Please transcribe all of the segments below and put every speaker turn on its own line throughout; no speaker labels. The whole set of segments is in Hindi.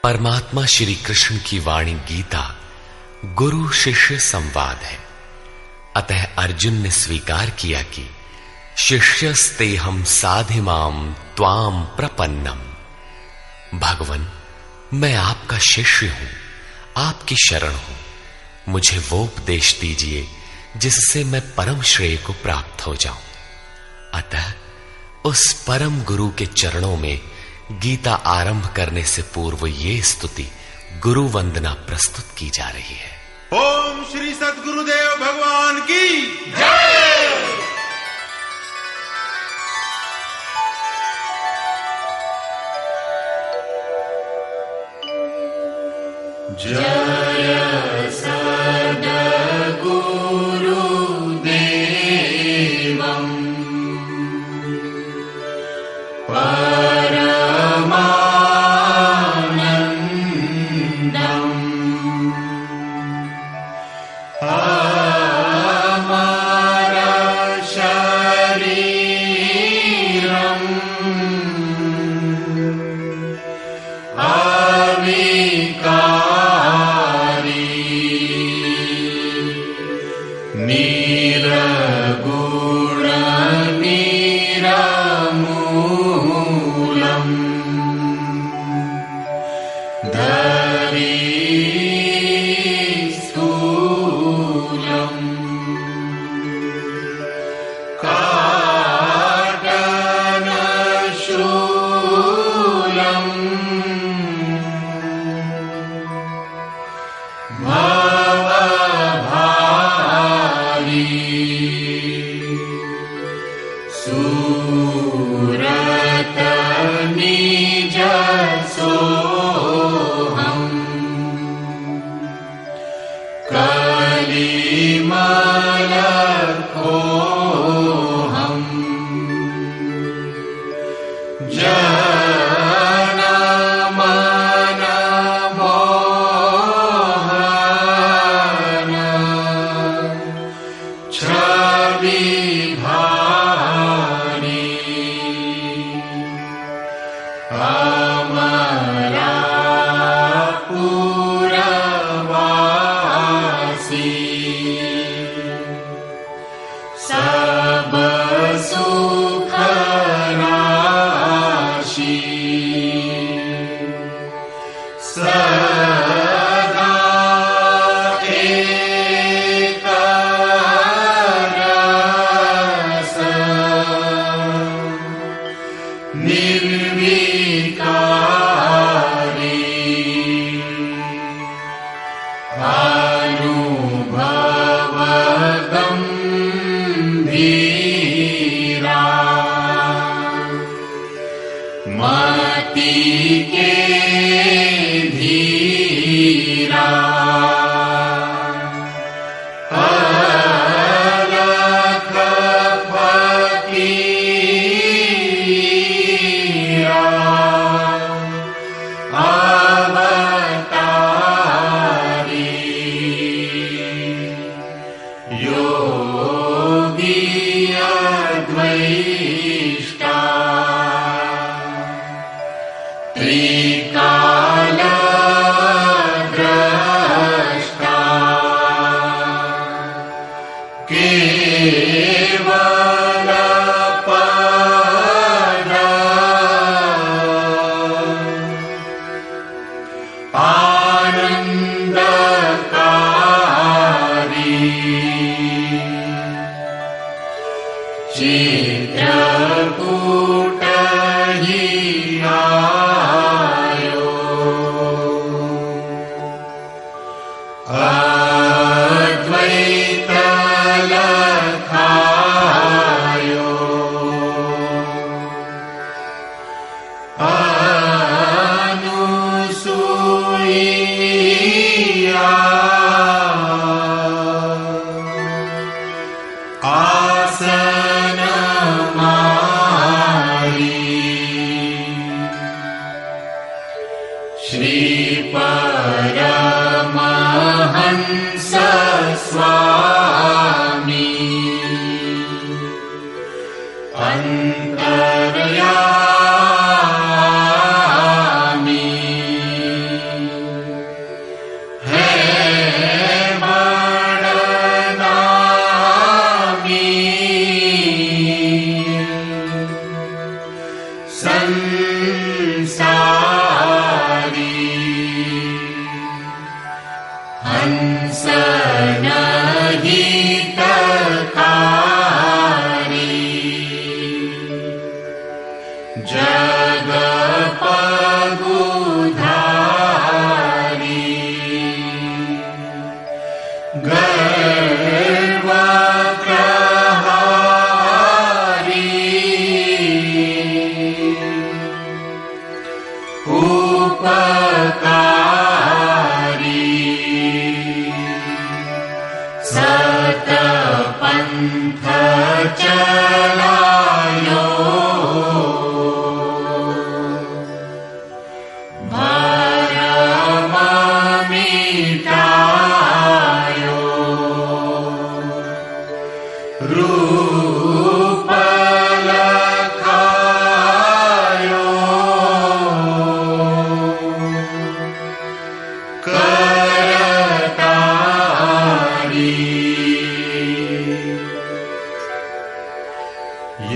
परमात्मा श्री कृष्ण की वाणी गीता गुरु शिष्य संवाद है। अतः अर्जुन ने स्वीकार किया कि शिष्यस्तेहं साधिमाम त्वाम प्रपन्नम। भगवन, मैं आपका शिष्य हूं, आपकी शरण हूं। मुझे वो उपदेश दीजिए जिससे मैं परम श्रेय को प्राप्त हो जाऊं। अतः उस परम गुरु के चरणों में गीता आरंभ करने से पूर्व ये स्तुति गुरु वंदना प्रस्तुत की जा रही है।
ओम श्री सद्गुरुदेव भगवान की जय। जय
अंतर्यामी सतपंथ चलायो भरम मिटायो रूप लखायो करतारी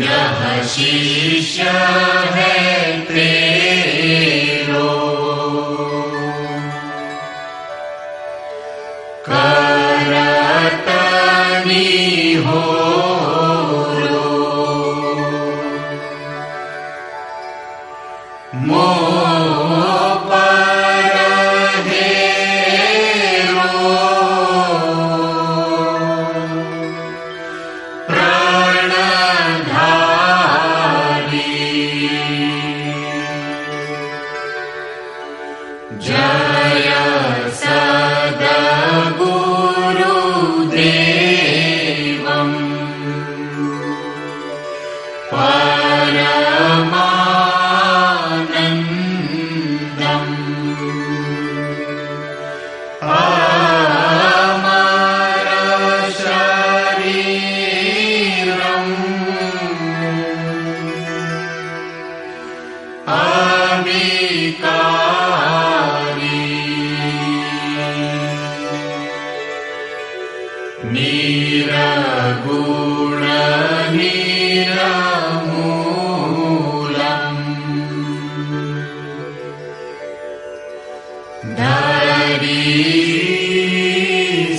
यह शिष्य है तेरो करतनी हो जय सद्गुरुदेवं परमानन्दम् अमर शरीरम् अविकारी निरगुण निरमूलम् धरी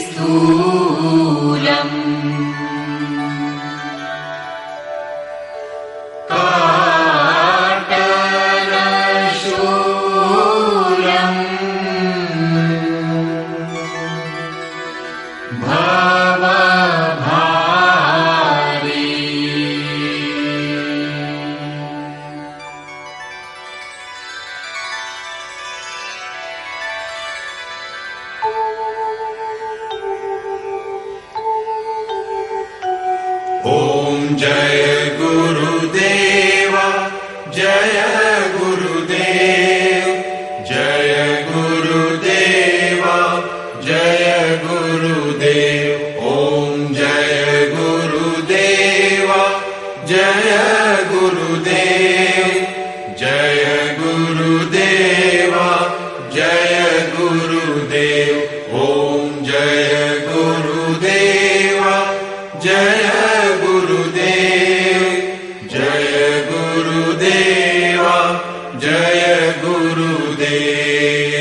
स्थूलम् काटनशूलम् भवभारी
ओम जय गुरुदेव जय गुरुदेव जय गुरुदेव जय गुरुदेव ओम जय गुरुदेव जय गुरुदेव जय गुरुदेव जय गुरुदेव ओम जय गुरुदेव जय गुरुदेव जय गुरुदेव जय गुरुदेव।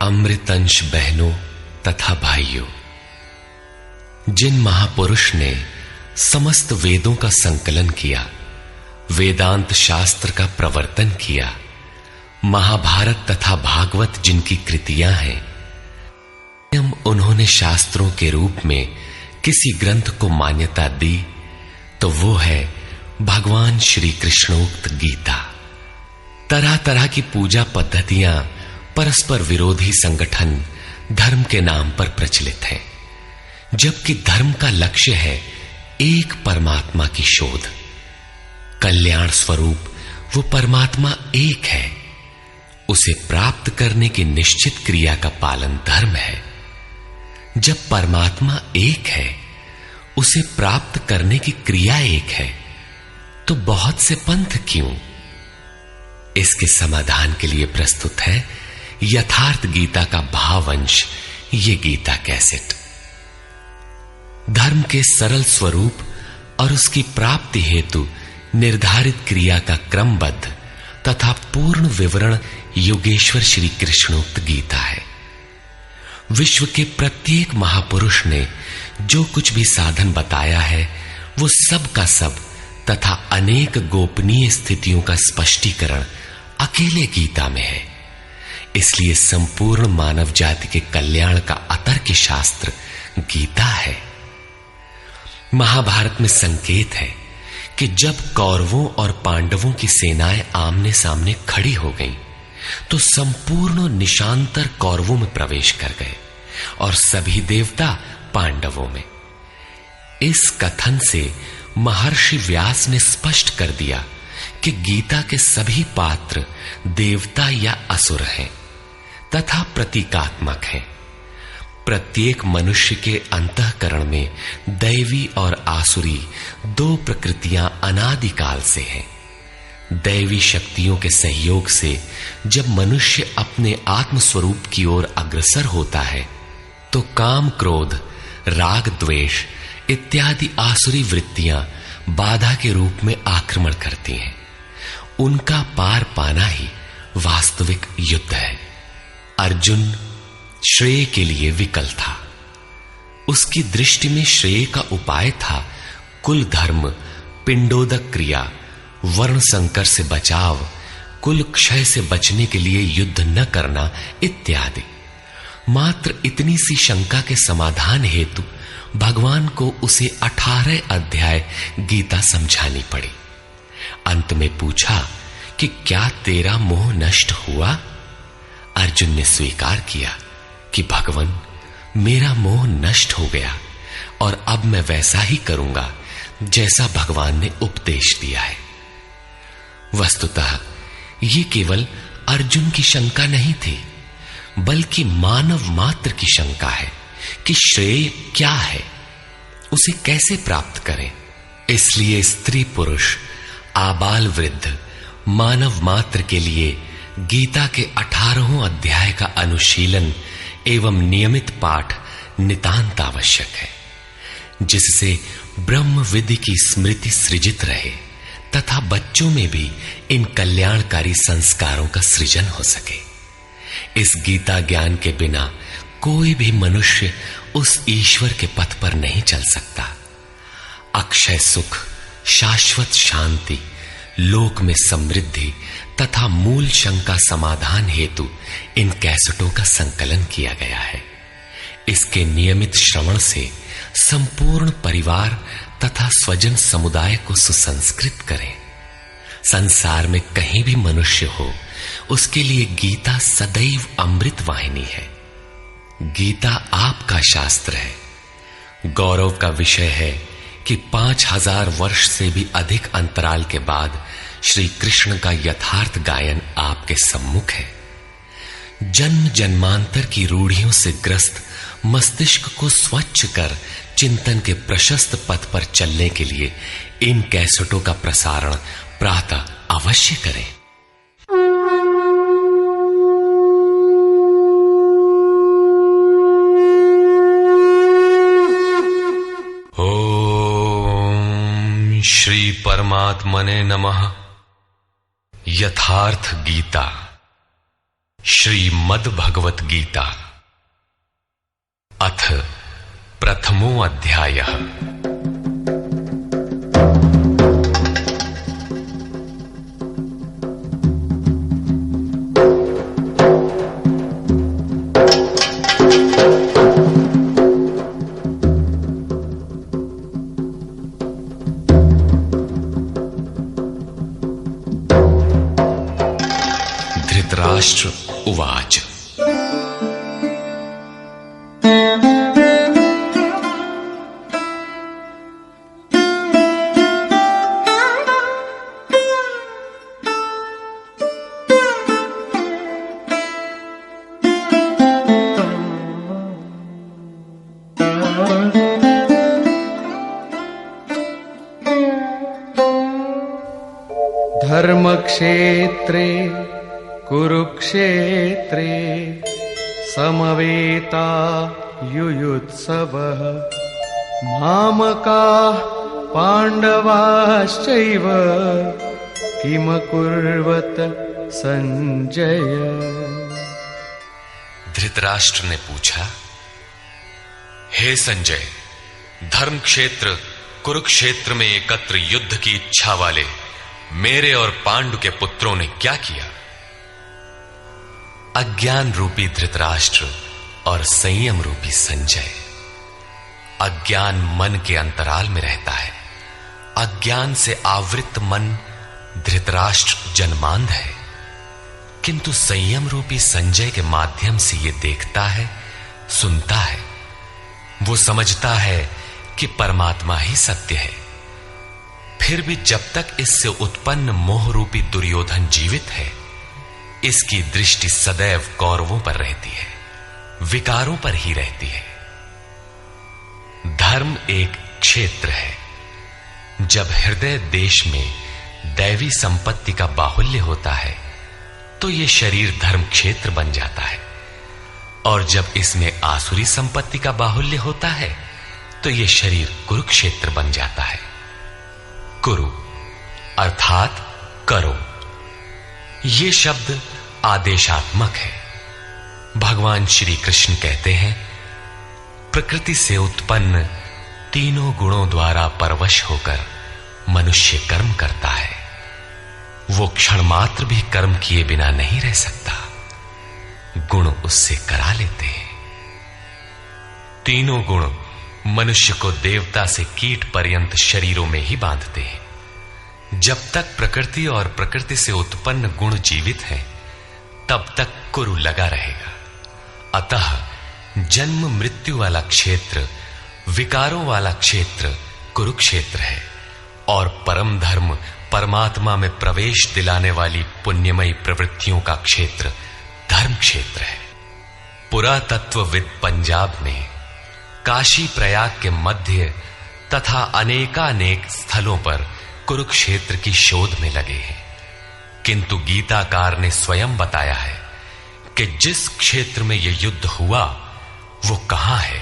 अमृतंश बहनों तथा भाइयों, जिन महापुरुष ने समस्त वेदों का संकलन किया, वेदांत शास्त्र का प्रवर्तन किया, महाभारत तथा भागवत जिनकी कृतियां हैं, उन्होंने शास्त्रों के रूप में किसी ग्रंथ को मान्यता दी तो वो है भगवान श्री कृष्णोक्त गीता। तरह तरह की पूजा पद्धतियां, परस्पर विरोधी संगठन धर्म के नाम पर प्रचलित हैं, जबकि धर्म का लक्ष्य है एक परमात्मा की शोध। कल्याण स्वरूप वो परमात्मा एक है, उसे प्राप्त करने की निश्चित क्रिया का पालन धर्म है। जब परमात्मा एक है, उसे प्राप्त करने की क्रिया एक है, तो बहुत से पंथ क्यों? इसके समाधान के लिए प्रस्तुत है यथार्थ गीता का भावांश, ये गीता कैसेट। धर्म के सरल स्वरूप और उसकी प्राप्ति हेतु निर्धारित क्रिया का क्रमबद्ध तथा पूर्ण विवरण योगेश्वर श्री कृष्णोक्त गीता है। विश्व के प्रत्येक महापुरुष ने जो कुछ भी साधन बताया है, वो सब का सब तथा अनेक गोपनीय स्थितियों का स्पष्टीकरण अकेले गीता में है। इसलिए संपूर्ण मानव जाति के कल्याण का अतर्क शास्त्र गीता है। महाभारत में संकेत है कि जब कौरवों और पांडवों की सेनाएं आमने सामने खड़ी हो गईं, तो संपूर्ण निशांतर कौरवों में प्रवेश कर गए और सभी देवता पांडवों में। इस कथन से महर्षि व्यास ने स्पष्ट कर दिया कि गीता के सभी पात्र देवता या असुर हैं तथा प्रतीकात्मक हैं। प्रत्येक मनुष्य के अंतःकरण में दैवी और आसुरी दो प्रकृतियां अनादिकाल से हैं। दैवी शक्तियों के सहयोग से जब मनुष्य अपने आत्म स्वरूप की ओर अग्रसर होता है, तो काम, क्रोध, राग, द्वेष इत्यादि आसुरी वृत्तियां बाधा के रूप में आक्रमण करती हैं। उनका पार पाना ही वास्तविक युद्ध है। अर्जुन श्रेय के लिए विकल था। उसकी दृष्टि में श्रेय का उपाय था कुल धर्म, पिंडोदक क्रिया, वर्ण संकर से बचाव, कुल क्षय से बचने के लिए युद्ध न करना इत्यादि। मात्र इतनी सी शंका के समाधान हेतु भगवान को उसे 18 अध्याय गीता समझानी पड़ी। अंत में पूछा कि क्या तेरा मोह नष्ट हुआ? अर्जुन ने स्वीकार किया कि भगवान, मेरा मोह नष्ट हो गया और अब मैं वैसा ही करूंगा जैसा भगवान ने उपदेश दिया है। वस्तुतः ये केवल अर्जुन की शंका नहीं थी, बल्कि मानव मात्र की शंका है कि श्रेय क्या है, उसे कैसे प्राप्त करें। इसलिए स्त्री पुरुष, आबाल वृद्ध, मानव मात्र के लिए गीता के 18 अध्याय का अनुशीलन एवं नियमित पाठ नितांत आवश्यक है, जिससे ब्रह्म विधि की स्मृति सृजित रहे तथा बच्चों में भी इन कल्याणकारी संस्कारों का सृजन हो सके। इस गीता ज्ञान के बिना कोई भी मनुष्य उस ईश्वर के पथ पर नहीं चल सकता। अक्षय सुख, शाश्वत शांति, लोक में समृद्धि तथा मूल शंका समाधान हेतु इन कैसेटों का संकलन किया गया है। इसके नियमित श्रवण से संपूर्ण परिवार तथा स्वजन समुदाय को सुसंस्कृत करें। संसार में कहीं भी मनुष्य हो, उसके लिए गीता सदैव अमृत वाहिनी है। गीता आपका शास्त्र है। गौरव का विषय है कि 5000 वर्ष से भी अधिक अंतराल के बाद श्री कृष्ण का यथार्थ गायन आपके सम्मुख है। जन्म जन्मांतर की रूढ़ियों से ग्रस्त मस्तिष्क को स्वच्छ कर चिंतन के प्रशस्त पथ पर चलने के लिए इन कैसेटों का प्रसारण प्रातः अवश्य करें। ओम श्री परमात्मने नमः। यथार्थ गीता, श्रीमद् भगवत गीता, अथ प्रथमो अध्यायः। धृतराष्ट्र उवाच।
धर्मक्षेत्रे कुरुक्षेत्रे समवेता युयुत्सवः मामकाः पाण्डवाश्चैव किमकुर्वत संजय।
धृतराष्ट्र ने पूछा, हे संजय, धर्म क्षेत्र कुरुक्षेत्र में एकत्र युद्ध की इच्छा वाले मेरे और पांडु के पुत्रों ने क्या किया? अज्ञान रूपी धृतराष्ट्र और संयम रूपी संजय। अज्ञान मन के अंतराल में रहता है अज्ञान से आवृत मन धृतराष्ट्र जन्मांध है, किंतु संयम रूपी संजय के माध्यम से यह देखता है, सुनता है। वो समझता है कि परमात्मा ही सत्य है। फिर भी जब तक इससे उत्पन्न मोह रूपी दुर्योधन जीवित है, इसकी दृष्टि सदैव कौरवों पर रहती है, विकारों पर ही रहती है। धर्म एक क्षेत्र है। जब हृदय देश में दैवी संपत्ति का बाहुल्य होता है तो यह शरीर धर्म क्षेत्र बन जाता है, और जब इसमें आसुरी संपत्ति का बाहुल्य होता है तो यह शरीर कुरुक्षेत्र बन जाता है। कुरु अर्थात करो। यह शब्द आदेशात्मक है। भगवान श्री कृष्ण कहते हैं, प्रकृति से उत्पन्न तीनों गुणों द्वारा परवश होकर मनुष्य कर्म करता है। वो क्षण मात्र भी कर्म किए बिना नहीं रह सकता, गुण उससे करा लेते हैं। तीनों गुण मनुष्य को देवता से कीट पर्यंत शरीरों में ही बांधते हैं। जब तक प्रकृति और प्रकृति से उत्पन्न गुण जीवित हैं, तब तक कुरु लगा रहेगा। अतः जन्म मृत्यु वाला क्षेत्र, विकारों वाला क्षेत्र कुरुक्षेत्र है, और परम धर्म परमात्मा में प्रवेश दिलाने वाली पुण्यमयी प्रवृत्तियों का क्षेत्र धर्म क्षेत्र है। पुरातत्वविद पंजाब में काशी प्रयाग के मध्य तथा अनेकानेक स्थलों पर कुरुक्षेत्र की शोध में लगे हैं, किंतु गीताकार ने स्वयं बताया है कि जिस क्षेत्र में यह युद्ध हुआ वो कहां है।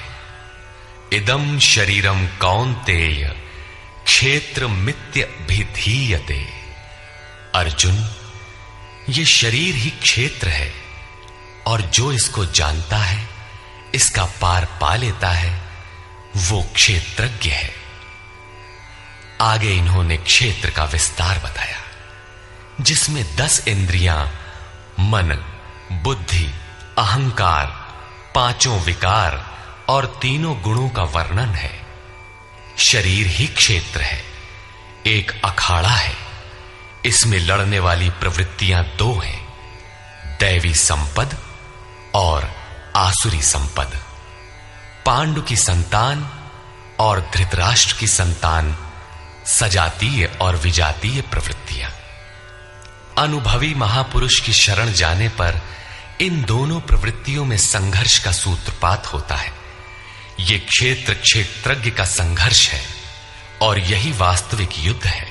इदम शरीरम कौन्तेय क्षेत्र मित्य भिधीयते। अर्जुन, ये शरीर ही क्षेत्र है, और जो इसको जानता है, इसका पार पा लेता है, वो क्षेत्रज्ञ है। आगे इन्होंने क्षेत्र का विस्तार बताया, जिसमें 10 इंद्रियां, मन, बुद्धि, अहंकार, 5 विकार और 3 गुणों का वर्णन है। शरीर ही क्षेत्र है, एक अखाड़ा है। इसमें लड़ने वाली प्रवृत्तियां 2 हैं, दैवी संपद और आसुरी संपद। पांडु की संतान और धृतराष्ट्र की संतान सजातीय और विजातीय प्रवृत्तियां। अनुभवी महापुरुष की शरण जाने पर इन दोनों प्रवृत्तियों में संघर्ष का सूत्रपात होता है। यह क्षेत्र क्षेत्रज्ञ का संघर्ष है, और यही वास्तविक युद्ध है।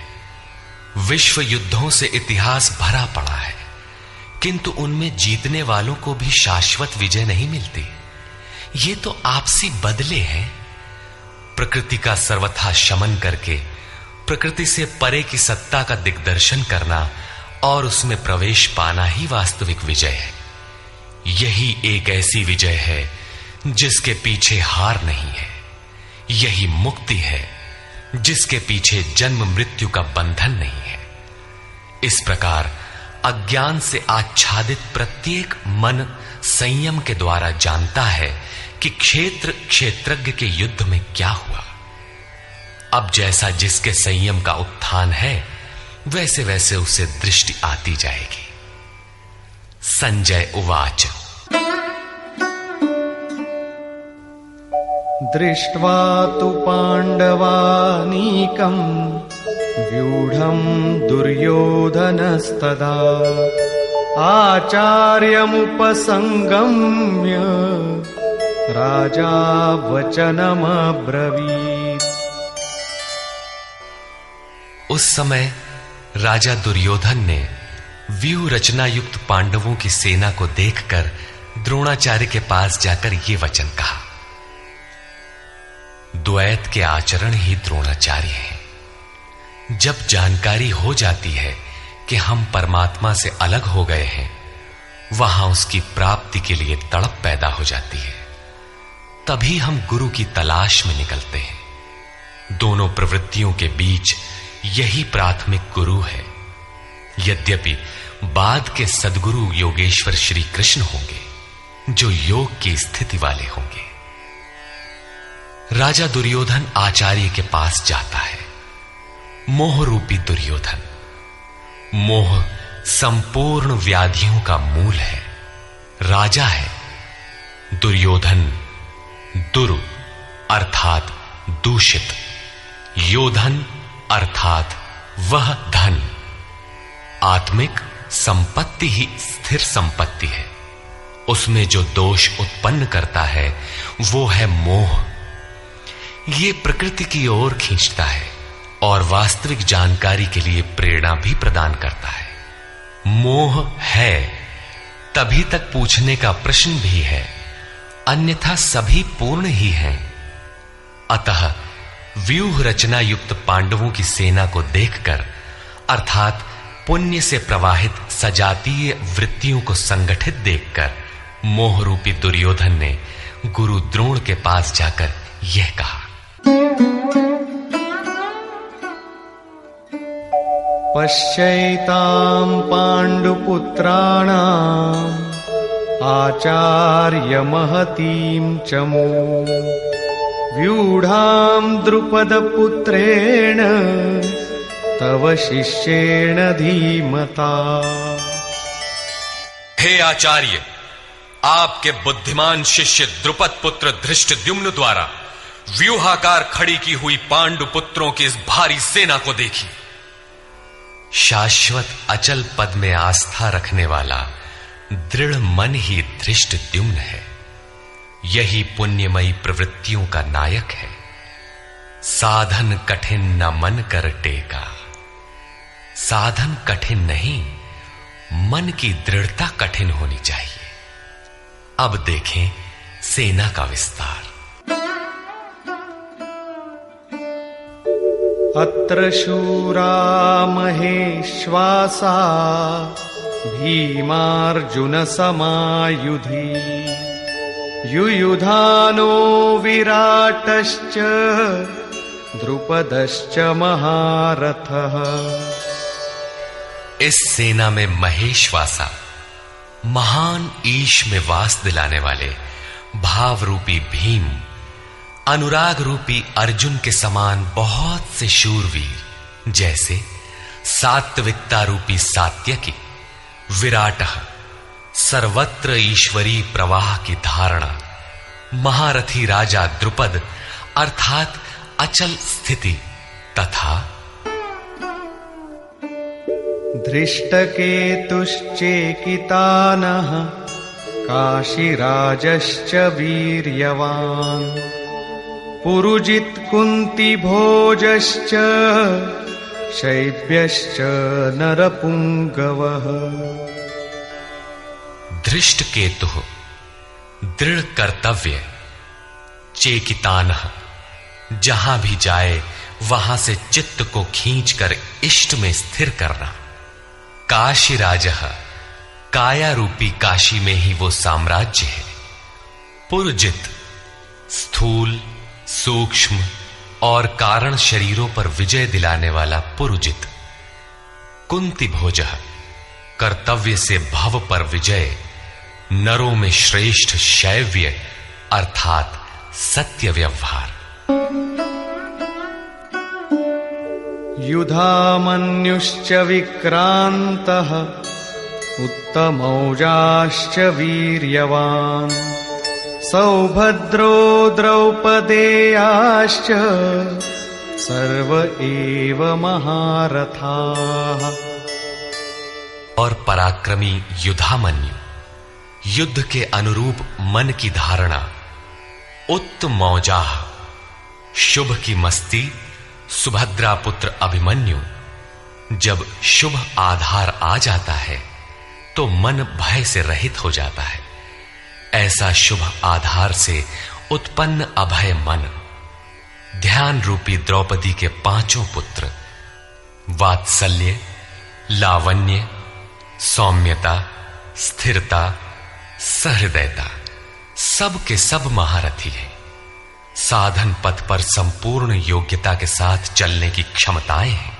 विश्व युद्धों से इतिहास भरा पड़ा है, किंतु उनमें जीतने वालों को भी शाश्वत विजय नहीं मिलती। ये तो आपसी बदले हैं। प्रकृति का सर्वथा शमन करके प्रकृति से परे की सत्ता का दिग्दर्शन करना और उसमें प्रवेश पाना ही वास्तविक विजय है। यही एक ऐसी विजय है जिसके पीछे हार नहीं है। यही मुक्ति है जिसके पीछे जन्म मृत्यु का बंधन नहीं है। इस प्रकार अज्ञान से आच्छादित प्रत्येक मन संयम के द्वारा जानता है कि क्षेत्र क्षेत्रज्ञ के युद्ध में क्या हुआ। अब जैसा जिसके संयम का उत्थान है, वैसे वैसे उसे दृष्टि आती जाएगी। संजय उवाच।
दृष्ट्वा तु पाण्डवानीकं व्यूढं दुर्योधनस्तदा आचार्यमुपसंगम्य राजा वचनमब्रवीत्।
उस समय राजा दुर्योधन ने व्यूह रचना युक्त पांडवों की सेना को देखकर द्रोणाचार्य के पास जाकर ये वचन कहा। द्वैत के आचरण ही द्रोणाचार्य हैं। जब जानकारी हो जाती है कि हम परमात्मा से अलग हो गए हैं, वहां उसकी प्राप्ति के लिए तड़प पैदा हो जाती है। तभी हम गुरु की तलाश में निकलते हैं। दोनों प्रवृत्तियों के बीच यही प्राथमिक गुरु है। यद्यपि बाद के सद्गुरु योगेश्वर श्री कृष्ण होंगे, जो योग की स्थिति वाले होंगे। राजा दुर्योधन आचार्य के पास जाता है। मोह रूपी दुर्योधन। मोह संपूर्ण व्याधियों का मूल है, राजा है। दुर्योधन दुरु अर्थात दूषित, योधन अर्थात वह धन। आत्मिक संपत्ति ही स्थिर संपत्ति है, उसमें जो दोष उत्पन्न करता है वो है मोह। ये प्रकृति की ओर खींचता है और वास्तविक जानकारी के लिए प्रेरणा भी प्रदान करता है। मोह है तभी तक पूछने का प्रश्न भी है, अन्यथा सभी पूर्ण ही हैं। अतः व्यूह रचना युक्त पांडवों की सेना को देखकर, अर्थात पुण्य से प्रवाहित सजातीय वृत्तियों को संगठित देखकर, मोह रूपी दुर्योधन ने गुरु द्रोण के पास जाकर यह कहा।
पश्यैतां पाण्डुपुत्राणाम् आचार्य महतीं चमू व्यूढां द्रुपदपुत्रेण तव शिष्येण धीमता।
हे आचार्य, आपके बुद्धिमान शिष्य द्रुपद पुत्र धृष्टद्युम्न द्वारा व्यूहाकार खड़ी की हुई पांडु पुत्रों की इस भारी सेना को देखिए। शाश्वत अचल पद में आस्था रखने वाला दृढ़ मन ही धृष्टद्युम्न है। यही पुण्यमयी प्रवृत्तियों का नायक है। साधन कठिन न मन कर टेका। साधन कठिन नहीं, मन की दृढ़ता कठिन होनी चाहिए। अब देखें सेना का विस्तार।
अत्र शूरा महेश्वासा भीमार्जुन समायुधि युयुधानो विराटश्च द्रुपदश्च महारथः।
इस सेना में महेश्वासा, महान ईश में वास दिलाने वाले भाव रूपी भीम, अनुराग रूपी अर्जुन के समान बहुत से शूरवीर, जैसे सात्विकता रूपी सात्यकी, विराटः सर्वत्र ईश्वरी प्रवाह की धारणा, महारथी राजा द्रुपद अर्थात अचल स्थिति, तथा
धृष्टकेतुश्चेकितानः काशीराजश्च वीर्यवान् पुरुजित् कुन्तिभोजश्च शैब्यश्च नरपुंगवः।
धृष्टकेतुः दृढ़ कर्तव्य, चेकितानः जहां भी जाए वहां से चित्त को खींचकर इष्ट में स्थिर करना, काशीराजः काया रूपी काशी में ही वो साम्राज्य है, पुरजित स्थूल सूक्ष्म और कारण शरीरों पर विजय दिलाने वाला पुरुजित, कुंती भोजः कर्तव्य से भव पर विजय, नरों में श्रेष्ठ शैव्य अर्थात सत्य व्यवहार।
युधामन्युश्च विक्रान्तः उत्तमौजाश्च वीर्यवान् सौभद्रो द्रौपदेयाश्च सर्व एव महारथाः।
और पराक्रमी युधामन्यु, युद्ध के अनुरूप मन की धारणा, उत्तमौजाः शुभ की मस्ती, सुभद्रा पुत्र अभिमन्यु। जब शुभ आधार आ जाता है तो मन भय से रहित हो जाता है। ऐसा शुभ आधार से उत्पन्न अभय मन, ध्यान रूपी द्रौपदी के पांचों पुत्र वात्सल्य, लावण्य, सौम्यता, स्थिरता, सहृदयता, सब के सब महारथी हैं। साधन पथ पर संपूर्ण योग्यता के साथ चलने की क्षमताएं हैं।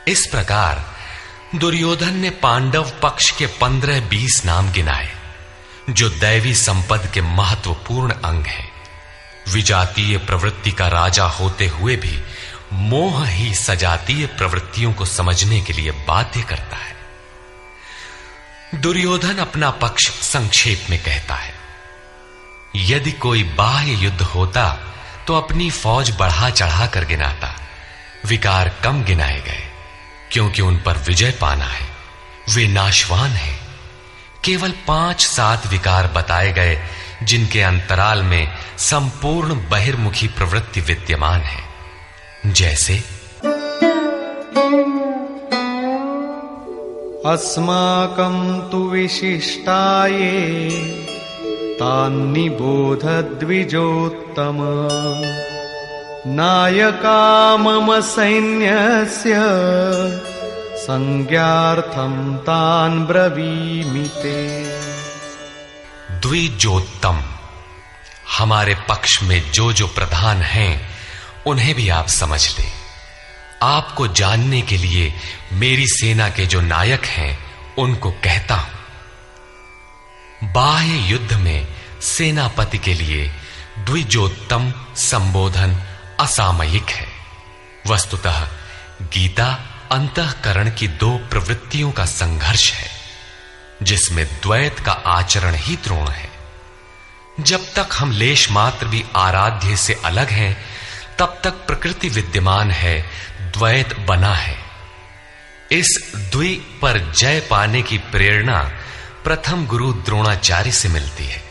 इस प्रकार दुर्योधन ने पांडव पक्ष के 15-20 नाम गिनाए, जो दैवी संपद के महत्वपूर्ण अंग हैं। विजातीय प्रवृत्ति का राजा होते हुए भी मोह ही सजातीय प्रवृत्तियों को समझने के लिए बाध्य करता है। दुर्योधन अपना पक्ष संक्षेप में कहता है, यदि कोई बाह्य युद्ध होता तो अपनी फौज बढ़ा चढ़ा कर गिनाता, विकार कम गिनाए गए, क्योंकि उन पर विजय पाना है, वे नाशवान हैं। केवल 5-7 विकार बताए गए जिनके अंतराल में संपूर्ण बहिर्मुखी प्रवृत्ति विद्यमान है, जैसे
अस्माकं तु विशिष्टाये तान्निबोध द्विजोत्तम नायका मम सैन्यस्य संज्ञार्थं तान् ब्रवीमि ते।
द्विजोत्तम, हमारे पक्ष में जो जो प्रधान हैं उन्हें भी आप समझ लें। आपको जानने के लिए मेरी सेना के जो नायक हैं उनको कहता हूं। बाह्य युद्ध में सेनापति के लिए द्विजोत्तम संबोधन असामयिक है। वस्तुतः गीता अंतःकरण की 2 प्रवृत्तियों का संघर्ष है, जिसमें द्वैत का आचरण ही द्रोण है। जब तक हम लेश मात्र भी आराध्य से अलग हैं, तब तक प्रकृति विद्यमान है, द्वैत बना है। इस द्वि पर जय पाने की प्रेरणा प्रथम गुरु द्रोणाचार्य से मिलती है।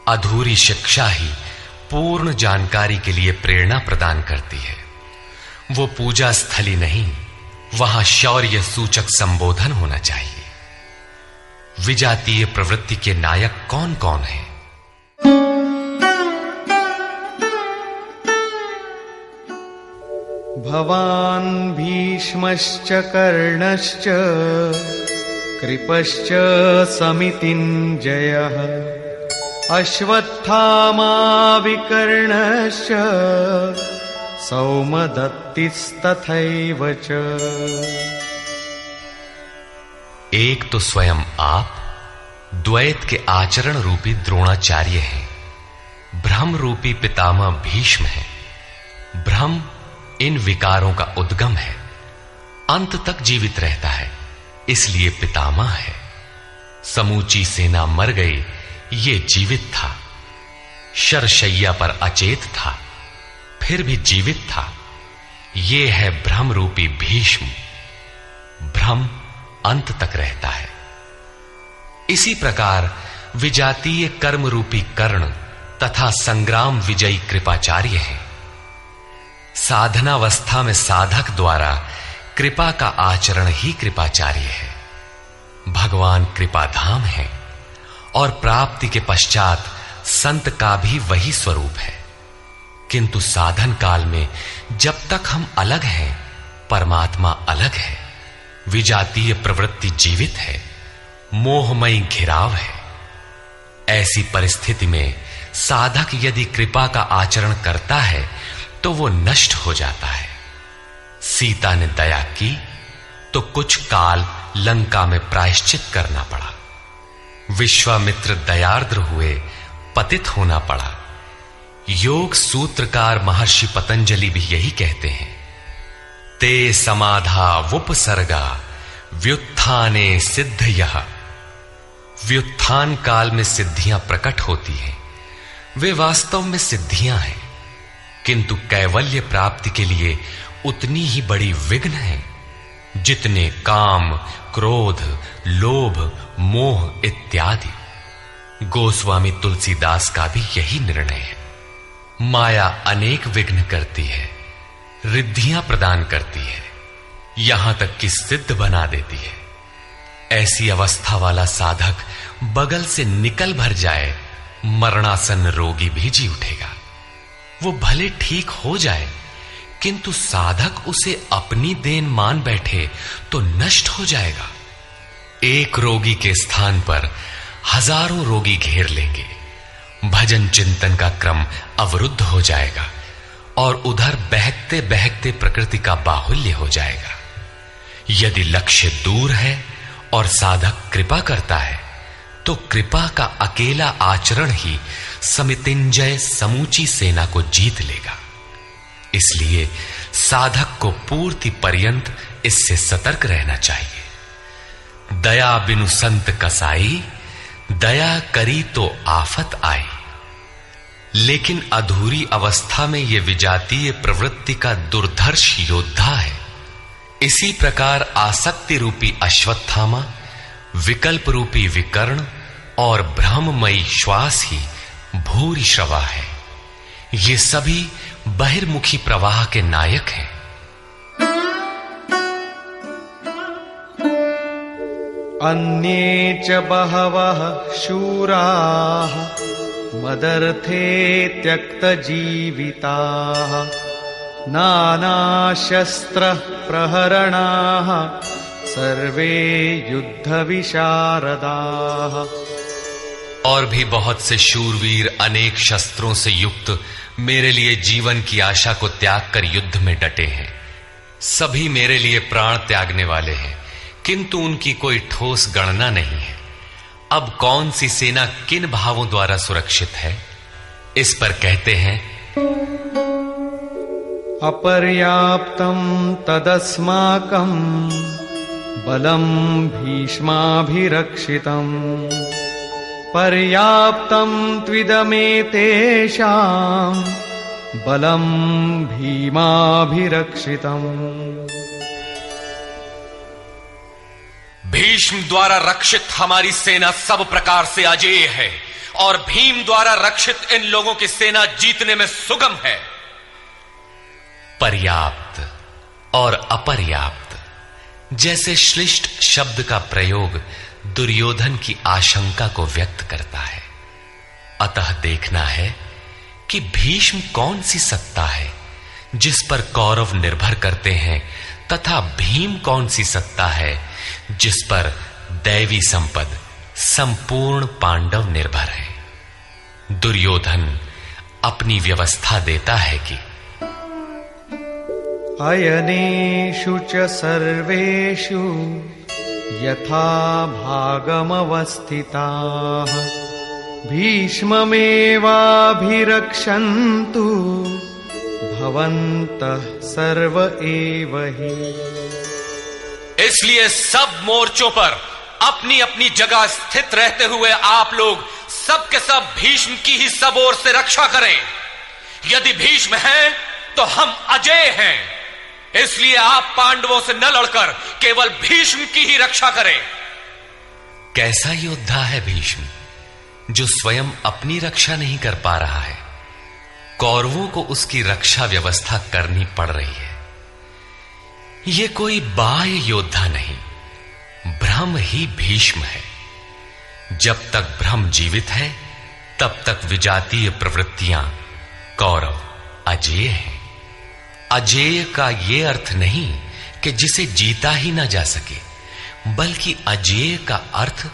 अधूरी शिक्षा ही पूर्ण जानकारी के लिए प्रेरणा प्रदान करती है। वो पूजा स्थली नहीं, वहां शौर्य सूचक संबोधन होना चाहिए। विजातीय प्रवृत्ति के नायक कौन कौन हैं?
भवान् भीष्मश्च कर्णश्च कृपश्च समितिञ्जयः अश्वत्थामा विकर्णश्च सौमदत्तिस्तथैव च।
एक तो स्वयं आप द्वैत के आचरण रूपी द्रोणाचार्य हैं। भ्रम रूपी पितामह भीष्म है। भ्रम इन विकारों का उद्गम है, अंत तक जीवित रहता है, इसलिए पितामह है। समूची सेना मर गई, ये जीवित था। शरशैया पर अचेत था, फिर भी जीवित था। ये है भ्रम रूपी भीष्म। भ्रम अंत तक रहता है। इसी प्रकार विजातीय कर्म रूपी कर्ण तथा संग्राम विजयी कृपाचार्य हैं। साधनावस्था में साधक द्वारा कृपा का आचरण ही कृपाचार्य है। भगवान कृपाधाम है और प्राप्ति के पश्चात संत का भी वही स्वरूप है। किंतु साधन काल में जब तक हम अलग हैं, परमात्मा अलग है। विजातीय प्रवृत्ति जीवित है, मोहमयी घिराव है। ऐसी परिस्थिति में साधक यदि कृपा का आचरण करता है तो वो नष्ट हो जाता है। सीता ने दया की तो कुछ काल लंका में प्रायश्चित करना पड़ा। विश्वामित्र दयार्द्र हुए, पतित होना पड़ा। योग सूत्रकार महर्षि पतंजलि भी यही कहते हैं, ते समाधा वुपसर्गा व्युत्थाने सिद्धयः। व्युत्थान काल में सिद्धियां प्रकट होती हैं, वे वास्तव में सिद्धियां हैं, किंतु कैवल्य प्राप्ति के लिए उतनी ही बड़ी विघ्न है जितने काम, क्रोध, लोभ, मोह इत्यादि। गोस्वामी तुलसीदास का भी यही निर्णय है। माया अनेक विघ्न करती है, रिद्धियां प्रदान करती है, यहां तक कि सिद्ध बना देती है। ऐसी अवस्था वाला साधक बगल से निकल भर जाए, मरणासन रोगी भी जी उठेगा। वो भले ठीक हो जाए, किंतु साधक उसे अपनी देन मान बैठे तो नष्ट हो जाएगा। एक रोगी के स्थान पर हजारों रोगी घेर लेंगे। भजन चिंतन का क्रम अवरुद्ध हो जाएगा और उधर बहकते बहकते प्रकृति का बाहुल्य हो जाएगा। यदि लक्ष्य दूर है और साधक कृपा करता है तो कृपा का अकेला आचरण ही समितिंजय समूची सेना को जीत लेगा। इसलिए साधक को पूर्ति पर्यंत इससे सतर्क रहना चाहिए। दया बिनु संत कसाई, दया करी तो आफत आई। लेकिन अधूरी अवस्था में यह विजातीय प्रवृत्ति का दुर्धर्ष योद्धा है। इसी प्रकार आसक्ति रूपी अश्वत्थामा, विकल्प रूपी विकर्ण और भ्रममयी श्वास ही भूरि श्रवा है। ये सभी बहिर्मुखी प्रवाह के नायक हैं।
अन्ये च बहवः शूराः मदर्थे त्यक्तजीविताः नानाशस्त्रः प्रहरणाः सर्वे युद्धविशारदाः।
और भी बहुत से शूरवीर अनेक शस्त्रों से युक्त मेरे लिए जीवन की आशा को त्याग कर युद्ध में डटे हैं। सभी मेरे लिए प्राण त्यागने वाले हैं, किंतु उनकी कोई ठोस गणना नहीं है। अब कौन सी सेना किन भावों द्वारा सुरक्षित है, इस पर कहते हैं
अपर्याप्तं तदस्माकं बलं भीष्माभिरक्षितम् पर्याप्तं त्विदमेतेषां बलं भीमाभिरक्षितम्।
भीष्म द्वारा रक्षित हमारी सेना सब प्रकार से अजेय है और भीम द्वारा रक्षित इन लोगों की सेना जीतने में सुगम है। पर्याप्त और अपर्याप्त जैसे श्लिष्ट शब्द का प्रयोग दुर्योधन की आशंका को व्यक्त करता है। अतः देखना है कि भीष्म कौन सी सत्ता है जिस पर कौरव निर्भर करते हैं, तथा भीम कौन सी सत्ता है जिस पर दैवी संपद संपूर्ण पांडव निर्भर है। दुर्योधन अपनी व्यवस्था देता है कि
अयनेषु च सर्वेषु यथा भागमवस्थिताः भीष्ममेवाभिरक्षन्तु भवन्तः सर्व एव हि।
इसलिए सब मोर्चों पर अपनी अपनी जगह स्थित रहते हुए आप लोग सब के सब भीष्म की ही सब ओर से रक्षा करें। यदि भीष्म है तो हम अजेय हैं, इसलिए आप पांडवों से न लड़कर केवल भीष्म की ही रक्षा करें। कैसा योद्धा है भीष्म, जो स्वयं अपनी रक्षा नहीं कर पा रहा है, कौरवों को उसकी रक्षा व्यवस्था करनी पड़ रही है। यह कोई बाह्य योद्धा नहीं, ब्रह्म ही भीष्म है। जब तक ब्रह्म जीवित है तब तक विजातीय प्रवृत्तियां कौरव अजेय हैं। अजेय का यह अर्थ नहीं कि जिसे जीता ही ना जा सके, बल्कि अजेय का अर्थ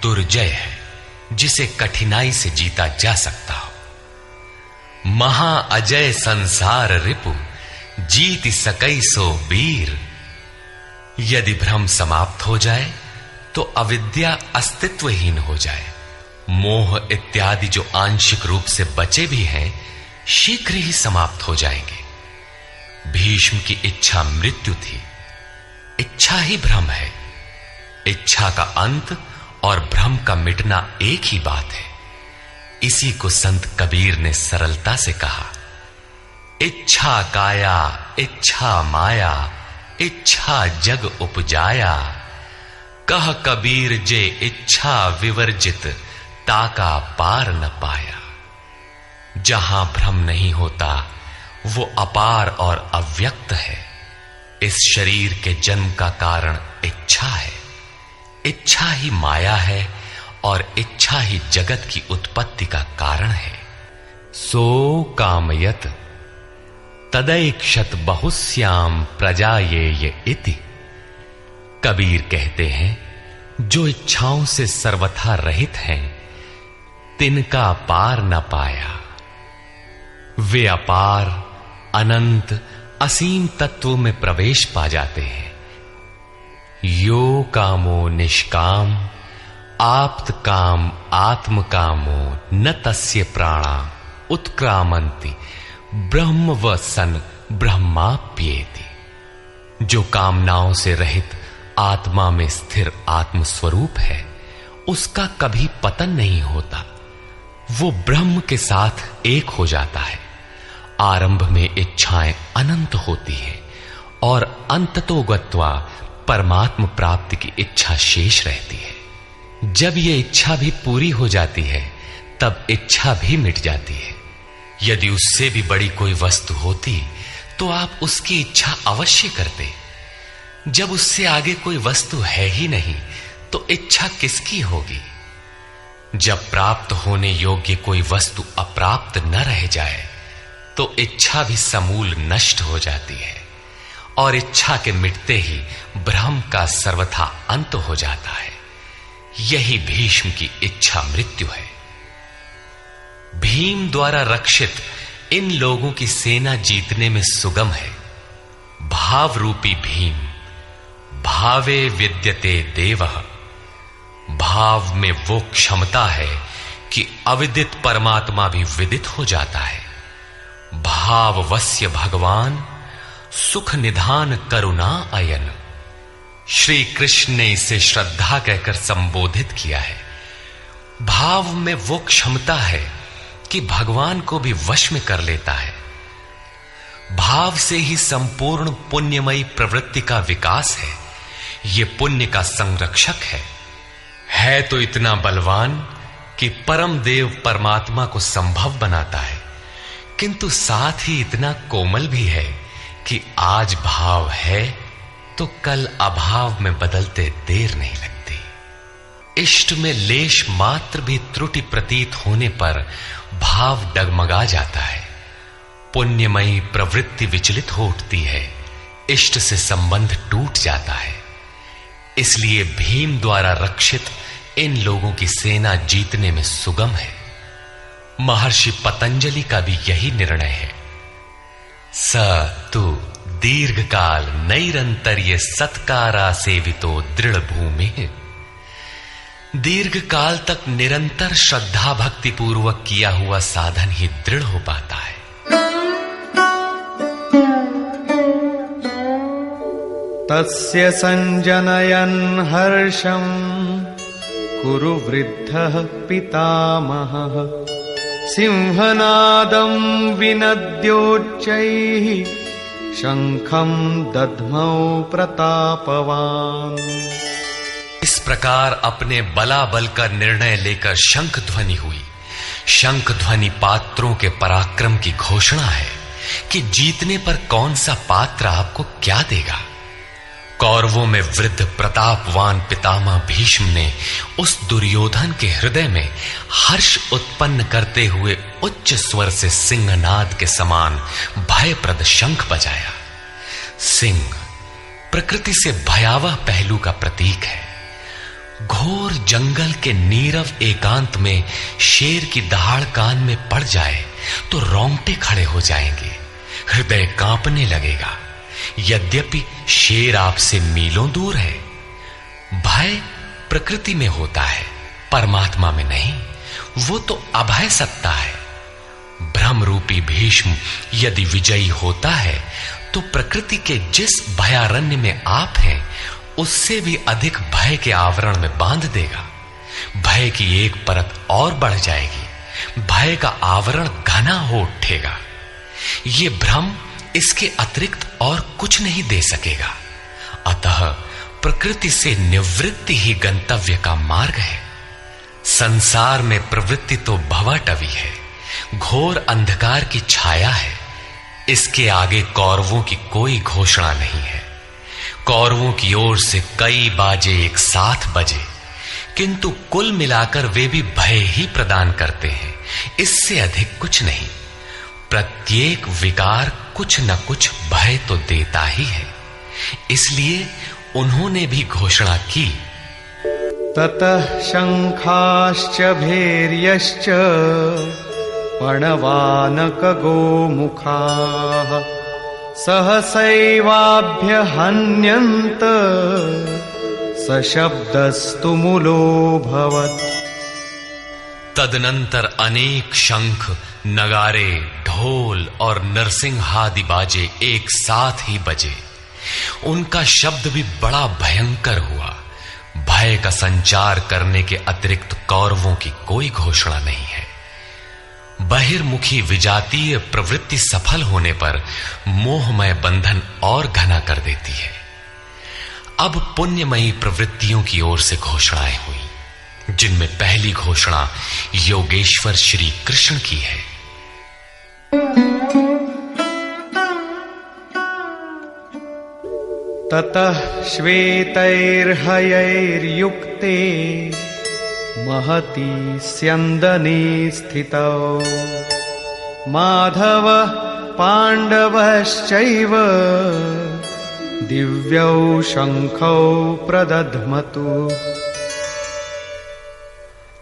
दुर्जय है, जिसे कठिनाई से जीता जा सकता हो। महा अजय संसार रिपु जीत सकई सो वीर। यदि भ्रम समाप्त हो जाए तो अविद्या अस्तित्वहीन हो जाए। मोह इत्यादि जो आंशिक रूप से बचे भी हैं, शीघ्र ही समाप्त हो जाएंगे। भीष्म की इच्छा मृत्यु थी, इच्छा ही भ्रम है। इच्छा का अंत और भ्रम का मिटना एक ही बात है। इसी को संत कबीर ने सरलता से कहा, इच्छा काया इच्छा माया इच्छा जग उपजाया। कह कबीर जे इच्छा विवर्जित ताका पार न पाया। जहां भ्रम नहीं होता वो अपार और अव्यक्त है। इस शरीर के जन्म का कारण इच्छा है। इच्छा ही माया है और इच्छा ही जगत की उत्पत्ति का कारण है। सो कामयत तदैक्षत बहुश्याम प्रजायेय इति। कबीर कहते हैं, जो इच्छाओं से सर्वथा रहित हैं, तिनका पार न पाया। वे अपार अनंत असीम तत्व में प्रवेश पा जाते हैं। यो कामो निष्काम आप्त काम आत्म कामो न तस्य प्राणा उत्क्रामंति ब्रह्म व सन ब्रह्माप्येति। जो कामनाओं से रहित आत्मा में स्थिर आत्म स्वरूप है, उसका कभी पतन नहीं होता। वो ब्रह्म के साथ एक हो जाता है। आरंभ में इच्छाएं अनंत होती हैं और अंततो गत्वा परमात्म प्राप्ति की इच्छा शेष रहती है। जब ये इच्छा भी पूरी हो जाती है, तब इच्छा भी मिट जाती है। यदि उससे भी बड़ी कोई वस्तु होती तो आप उसकी इच्छा अवश्य करते। जब उससे आगे कोई वस्तु है ही नहीं, तो इच्छा किसकी होगी? जब प्राप्त होने योग्य कोई वस्तु अप्राप्त न रह जाए, तो इच्छा भी समूल नष्ट हो जाती है और इच्छा के मिटते ही ब्रह्म का सर्वथा अंत हो जाता है। यही भीष्म की इच्छा मृत्यु है। भीम द्वारा रक्षित इन लोगों की सेना जीतने में सुगम है। भाव रूपी भीम, भावे विद्यते देवः। भाव में वो क्षमता है कि अविदित परमात्मा भी विदित हो जाता है। भाववस्य भगवान सुख निधान करुणा अयन। श्री कृष्ण ने इसे श्रद्धा कहकर संबोधित किया है। भाव में वो क्षमता है कि भगवान को भी वश में कर लेता है। भाव से ही संपूर्ण पुण्यमयी प्रवृत्ति का विकास है। ये पुण्य का संरक्षक है तो इतना बलवान कि परम देव परमात्मा को संभव बनाता है, किंतु साथ ही इतना कोमल भी है कि आज भाव है तो कल अभाव में बदलते देर नहीं लगती। इष्ट में लेश मात्र भी त्रुटि प्रतीत होने पर भाव डगमगा जाता है। पुण्यमयी प्रवृत्ति विचलित हो उठती है, इष्ट से संबंध टूट जाता है। इसलिए भीम द्वारा रक्षित इन लोगों की सेना जीतने में सुगम है। महर्षि पतंजलि का भी यही निर्णय है। स तु दीर्घकाल नैरंतर्य सत्कारा सेवितो दृढ़ भूमि। दीर्घ काल तक निरंतर श्रद्धा भक्ति पूर्वक किया हुआ साधन ही दृढ़ हो पाता है।
तस्य संजनयन् हर्षं कुरु वृद्धः पितामहः। सिंहनादं विनद्योच्चैः शंखं दध्मौ प्रतापवान्।
इस प्रकार अपने बलाबल का निर्णय लेकर शंख ध्वनि हुई। शंख ध्वनि पात्रों के पराक्रम की घोषणा है कि जीतने पर कौन सा पात्र आपको क्या देगा। कौरवों में वृद्ध प्रतापवान पितामह भीष्म ने उस दुर्योधन के हृदय में हर्ष उत्पन्न करते हुए उच्च स्वर से सिंहनाद के समान भयप्रद शंख बजाया। सिंह प्रकृति से भयावह पहलू का प्रतीक है। घोर जंगल के नीरव एकांत में शेर की दहाड़ कान में पड़ जाए तो रोंगटे खड़े हो जाएंगे, हृदय कांपने लगेगा। यद्यपि शेर आपसे मीलों दूर है। भय प्रकृति में होता है, परमात्मा में नहीं। वो तो अभय सत्ता है। ब्रह्म रूपी भीष्म यदि विजयी होता है तो प्रकृति के जिस भयारण्य में आप हैं उससे भी अधिक भय के आवरण में बांध देगा। भय की एक परत और बढ़ जाएगी, भय का आवरण घना हो उठेगा। ये भ्रम इसके अतिरिक्त और कुछ नहीं दे सकेगा। अतः प्रकृति से निवृत्ति ही गंतव्य का मार्ग है। संसार में प्रवृत्ति तो भवाटवी है, घोर अंधकार की छाया है। इसके आगे कौरवों की कोई घोषणा नहीं है। कौरवों की ओर से कई बाजे एक साथ बजे, किंतु कुल मिलाकर वे भी भय ही प्रदान करते हैं, इससे अधिक कुछ नहीं। प्रत्येक विकार कुछ न कुछ भय तो देता ही है। इसलिए उन्होंने भी घोषणा की,
ततः शंखाश्च भैर्यश्च पणवानक गोमुखाः सहसैवाभ्यहन्यन्त सशब्दस्तु मूलोऽभवत्।
तदनंतर अनेक शंख, नगारे, ढोल ढोल और नरसिंहादि बाजे एक साथ ही बजे। उनका शब्द भी बड़ा भयंकर हुआ। भय का संचार करने के अतिरिक्त कौरवों की कोई घोषणा नहीं है। बहिर्मुखी विजातीय प्रवृत्ति सफल होने पर मोहमय बंधन और घना कर देती है। अब पुण्यमयी प्रवृत्तियों की ओर से घोषणाएं हुई, जिनमें पहली घोषणा योगेश्वर श्री कृष्ण की है।
ततः श्वेतैर्हयैर्युक्ते महती स्यन्दने स्थितौ माधव पाण्डवश्चैव दिव्यौ शंखौ प्रदध्मतु।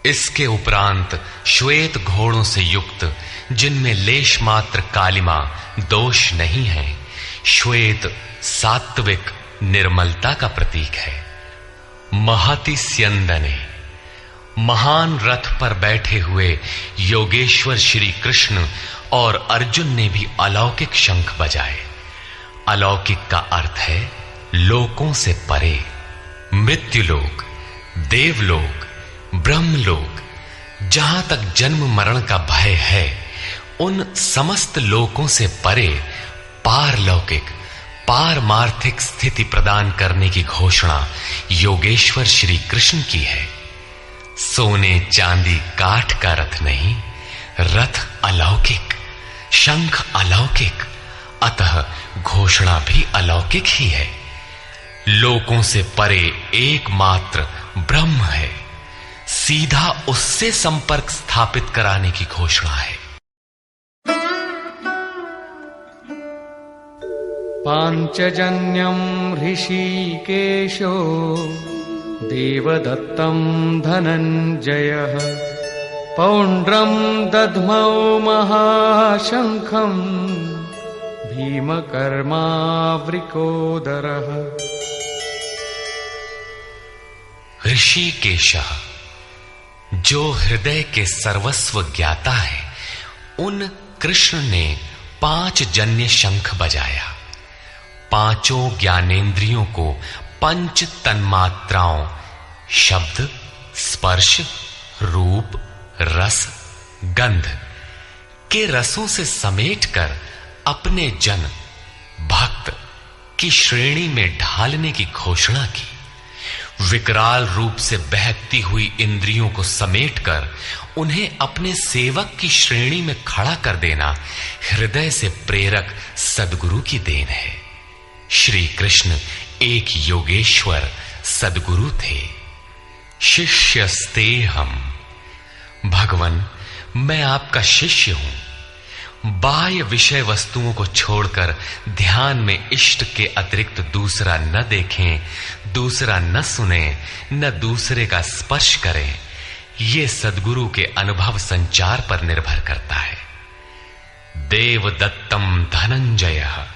इसके उपरांत श्वेत घोड़ों से युक्त, जिनमें लेश मात्र कालिमा दोष नहीं है, श्वेत सात्विक निर्मलता का प्रतीक है। महति स्यन्दने, महान रथ पर बैठे हुए योगेश्वर श्री कृष्ण और अर्जुन ने भी अलौकिक शंख बजाए। अलौकिक का अर्थ है लोकों से परे। मृत्युलोक, देवलोक, ब्रह्मलोक, जहां तक जन्म मरण का भय है, उन समस्त लोकों से परे पारलौकिक पारमार्थिक स्थिति प्रदान करने की घोषणा योगेश्वर श्री कृष्ण की है। सोने चांदी काठ का रथ नहीं, रथ अलौकिक, शंख अलौकिक, अतः घोषणा भी अलौकिक ही है। लोकों से परे एकमात्र ब्रह्म है, सीधा उससे संपर्क स्थापित कराने की घोषणा है।
पांचजन्यं ऋषिकेशो देवदत्तं धनञ्जयः पौंड्रं दध्मौ महाशंखं भीमकर्मावृकोदरः।
ऋषिकेशः, जो हृदय के सर्वस्व ज्ञाता है, उन कृष्ण ने 5 जन्य शंख बजाया। पांचों ज्ञानेंद्रियों को पंच तन्मात्राओं शब्द, स्पर्श, रूप, रस, गंध के रसों से समेटकर अपने जन भक्त की श्रेणी में ढालने की घोषणा की। विकराल रूप से बहकती हुई इंद्रियों को समेटकर उन्हें अपने सेवक की श्रेणी में खड़ा कर देना हृदय से प्रेरक सद्गुरु की देन है। श्री कृष्ण एक योगेश्वर सद्गुरु थे। शिष्यस्तेहम्, भगवन मैं आपका शिष्य हूं। बाह्य विषय वस्तुओं को छोड़कर ध्यान में इष्ट के अतिरिक्त दूसरा न देखें, दूसरा न सुने, न दूसरे का स्पर्श करें। ये सद्गुरु के अनुभव संचार पर निर्भर करता है। देवदत्तम धनंजय,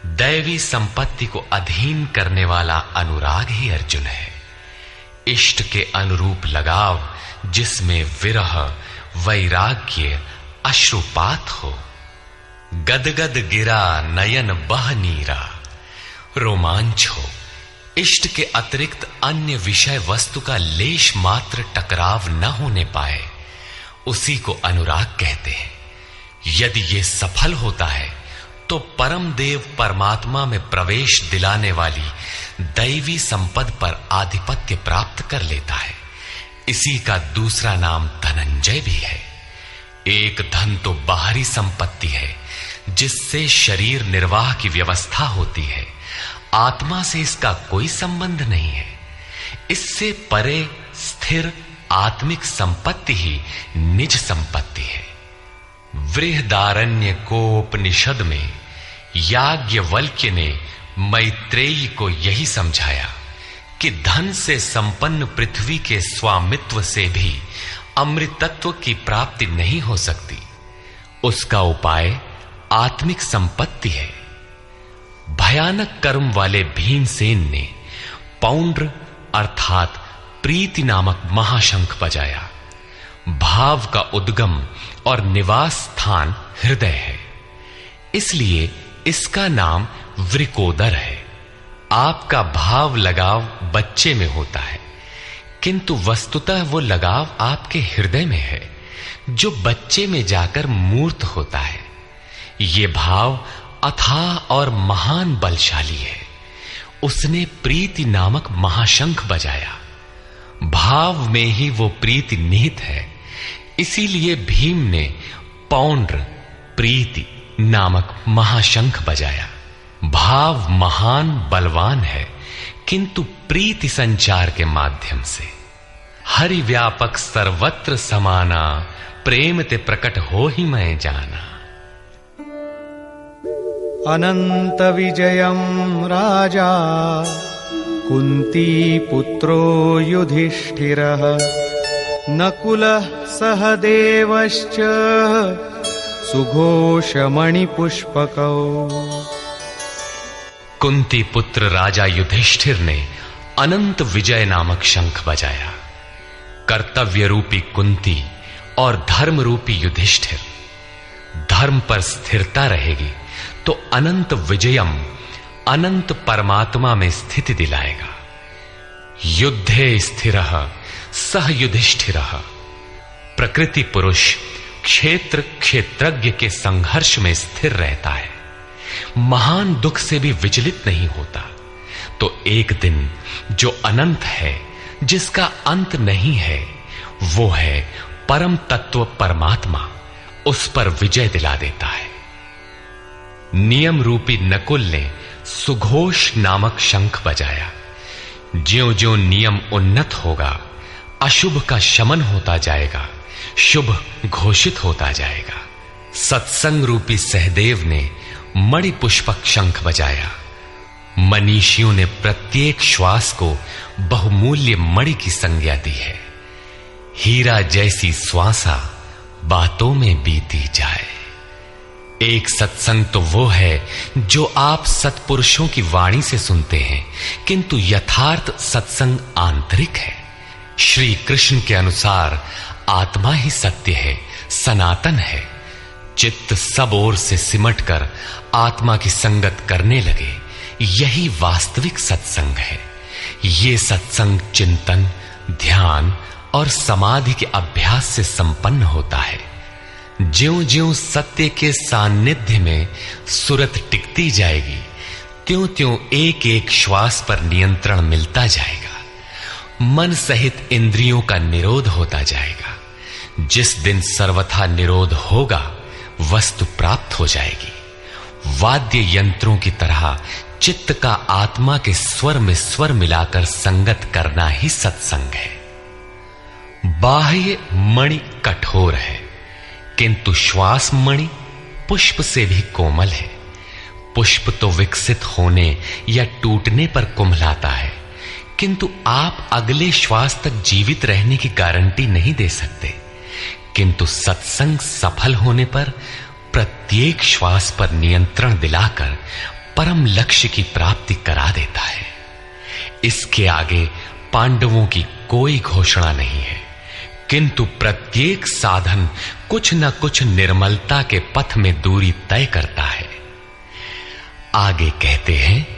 दैवी संपत्ति को अधीन करने वाला अनुराग ही अर्जुन है। इष्ट के अनुरूप लगाव, जिसमें विरह, वैराग्य, अश्रुपात हो। गदगद गिरा नयन बह नीरा, रोमांच हो। इष्ट के अतिरिक्त अन्य विषय वस्तु का लेश मात्र टकराव न होने पाए, उसी को अनुराग कहते हैं। यदि ये सफल होता है तो परम देव परमात्मा में प्रवेश दिलाने वाली दैवी संपद पर आधिपत्य प्राप्त कर लेता है। इसी का दूसरा नाम धनंजय भी है। एक धन तो बाहरी संपत्ति है, जिससे शरीर निर्वाह की व्यवस्था होती है। आत्मा से इसका कोई संबंध नहीं है। इससे परे स्थिर आत्मिक संपत्ति ही निज संपत्ति है। बृहदारण्य कोपनिषद में याज्ञवल्क्य ने मैत्रेयी को यही समझाया कि धन से संपन्न पृथ्वी के स्वामित्व से भी अमृतत्व की प्राप्ति नहीं हो सकती। उसका उपाय आत्मिक संपत्ति है। भयानक कर्म वाले भीमसेन ने पौंड्र अर्थात प्रीति नामक महाशंख बजाया। भाव का उद्गम और निवास स्थान हृदय है, इसलिए इसका नाम वृकोदर है। आपका भाव लगाव बच्चे में होता है, किंतु वस्तुतः वो लगाव आपके हृदय में है, जो बच्चे में जाकर मूर्त होता है। ये भाव अथाह और महान बलशाली है। उसने प्रीति नामक महाशंख बजाया। भाव में ही वो प्रीति निहित है, इसीलिए भीम ने पौंड्र प्रीति नामक महाशंख बजाया। भाव महान बलवान है, किंतु प्रीति संचार के माध्यम से। हरि व्यापक सर्वत्र समाना, प्रेम ते प्रकट हो ही मैं जाना।
अनंत विजयम राजा कुंती पुत्रो युधिष्ठिरः नकुलः सहदेवश्च सुघोषमणिपुष्पकौ।
कुंती पुत्र राजा युधिष्ठिर ने अनंत विजय नामक शंख बजाया। कर्तव्य रूपी कुंती और धर्म रूपी युधिष्ठिर। धर्म पर स्थिरता रहेगी तो अनंत विजयम, अनंत परमात्मा में स्थिति दिलाएगा। युद्धे स्थिरः सह युधिष्ठिरः। प्रकृति पुरुष क्षेत्र क्षेत्रज्ञ के संघर्ष में स्थिर रहता है, महान दुख से भी विचलित नहीं होता। तो एक दिन जो अनंत है, जिसका अंत नहीं है, वो है परम तत्व परमात्मा, उस पर विजय दिला देता है। नियम रूपी नकुल ने सुघोष नामक शंख बजाया। ज्यों ज्यों नियम उन्नत होगा, अशुभ का शमन होता जाएगा, शुभ घोषित होता जाएगा। सत्संग रूपी सहदेव ने मणिपुष्पक शंख बजाया। मनीषियों ने प्रत्येक श्वास को बहुमूल्य मणि की संज्ञा दी है। हीरा जैसी श्वासा बातों में बीती जाए। एक सत्संग तो वो है जो आप सत्पुरुषों की वाणी से सुनते हैं, किंतु यथार्थ सत्संग आंतरिक है। श्री कृष्ण के अनुसार आत्मा ही सत्य है, सनातन है। चित्त सब ओर से सिमटकर आत्मा की संगत करने लगे, यही वास्तविक सत्संग है। ये सत्संग चिंतन, ध्यान और समाधि के अभ्यास से संपन्न होता है। ज्यों ज्यों सत्य के सान्निध्य में सुरत टिकती जाएगी, त्यों त्यों एक एक श्वास पर नियंत्रण मिलता जाएगा। मन सहित इंद्रियों का निरोध होता जाएगा। जिस दिन सर्वथा निरोध होगा, वस्तु प्राप्त हो जाएगी। वाद्य यंत्रों की तरह चित्त का आत्मा के स्वर में स्वर मिलाकर संगत करना ही सत्संग है। बाह्य मणि कठोर है, किंतु श्वास मणि पुष्प से भी कोमल है। पुष्प तो विकसित होने या टूटने पर कुम्हलाता है, किंतु आप अगले श्वास तक जीवित रहने की गारंटी नहीं दे सकते। किंतु सत्संग सफल होने पर प्रत्येक श्वास पर नियंत्रण दिलाकर परम लक्ष्य की प्राप्ति करा देता है। इसके आगे पांडवों की कोई घोषणा नहीं है, किंतु प्रत्येक साधन कुछ न कुछ निर्मलता के पथ में दूरी तय करता है। आगे कहते हैं,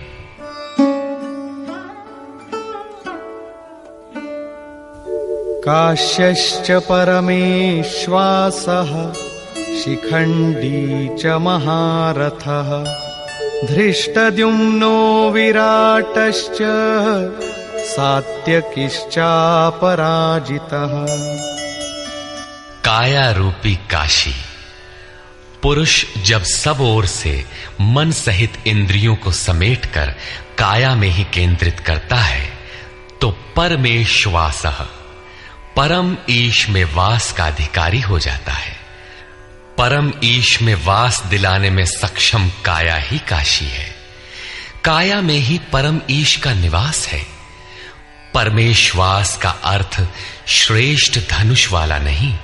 काश्यश्च परमेश्वासः शिखण्डी च महारथः धृष्टद्युम्नो विराटश्च सात्यकिश्चापराजितः।
काया रूपी काशी। पुरुष जब सब ओर से मन सहित इंद्रियों को समेटकर काया में ही केंद्रित करता है, तो परमेश्वासः, परम ईश में वास का अधिकारी हो जाता है। परम ईश में वास दिलाने में सक्षम काया ही काशी है। काया में ही परम ईश का निवास है। परमेश्वास का अर्थ श्रेष्ठ धनुष वाला नहीं,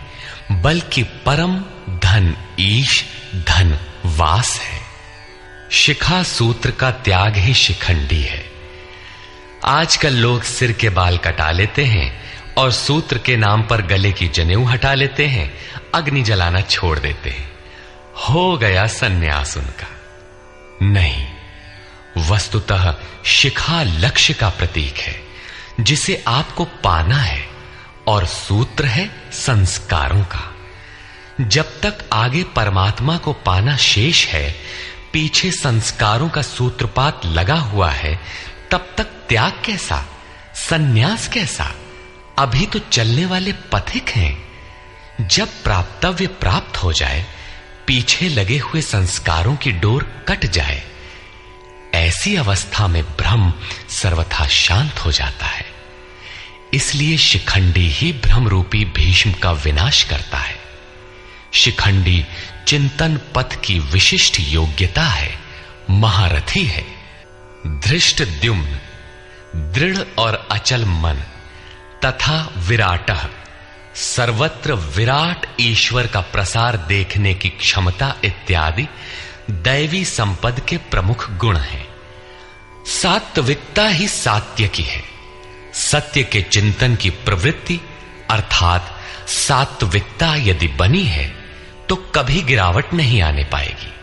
बल्कि परम धन ईश धन वास है। शिखा सूत्र का त्याग ही शिखंडी है। आजकल लोग सिर के बाल कटा लेते हैं और सूत्र के नाम पर गले की जनेऊ हटा लेते हैं, अग्नि जलाना छोड़ देते हैं। हो गया सन्यास उनका। नहीं, वस्तुतः शिखा लक्ष्य का प्रतीक है जिसे आपको पाना है, और सूत्र है संस्कारों का। जब तक आगे परमात्मा को पाना शेष है, पीछे संस्कारों का सूत्रपात लगा हुआ है, तब तक त्याग कैसा, सन्यास कैसा? अभी तो चलने वाले पथिक हैं। जब प्राप्तव्य प्राप्त हो जाए, पीछे लगे हुए संस्कारों की डोर कट जाए, ऐसी अवस्था में ब्रह्म सर्वथा शांत हो जाता है। इसलिए शिखंडी ही ब्रह्म रूपी भीष्म का विनाश करता है। शिखंडी चिंतन पथ की विशिष्ट योग्यता है, महारथी है। धृष्टद्युम्न दृढ़ और अचल मन तथा विराटः सर्वत्र विराट ईश्वर का प्रसार देखने की क्षमता इत्यादि दैवी संपद के प्रमुख गुण हैं। सात्विकता ही सात्य की है। सत्य के चिंतन की प्रवृत्ति अर्थात सात्विकता यदि बनी है तो कभी गिरावट नहीं आने पाएगी,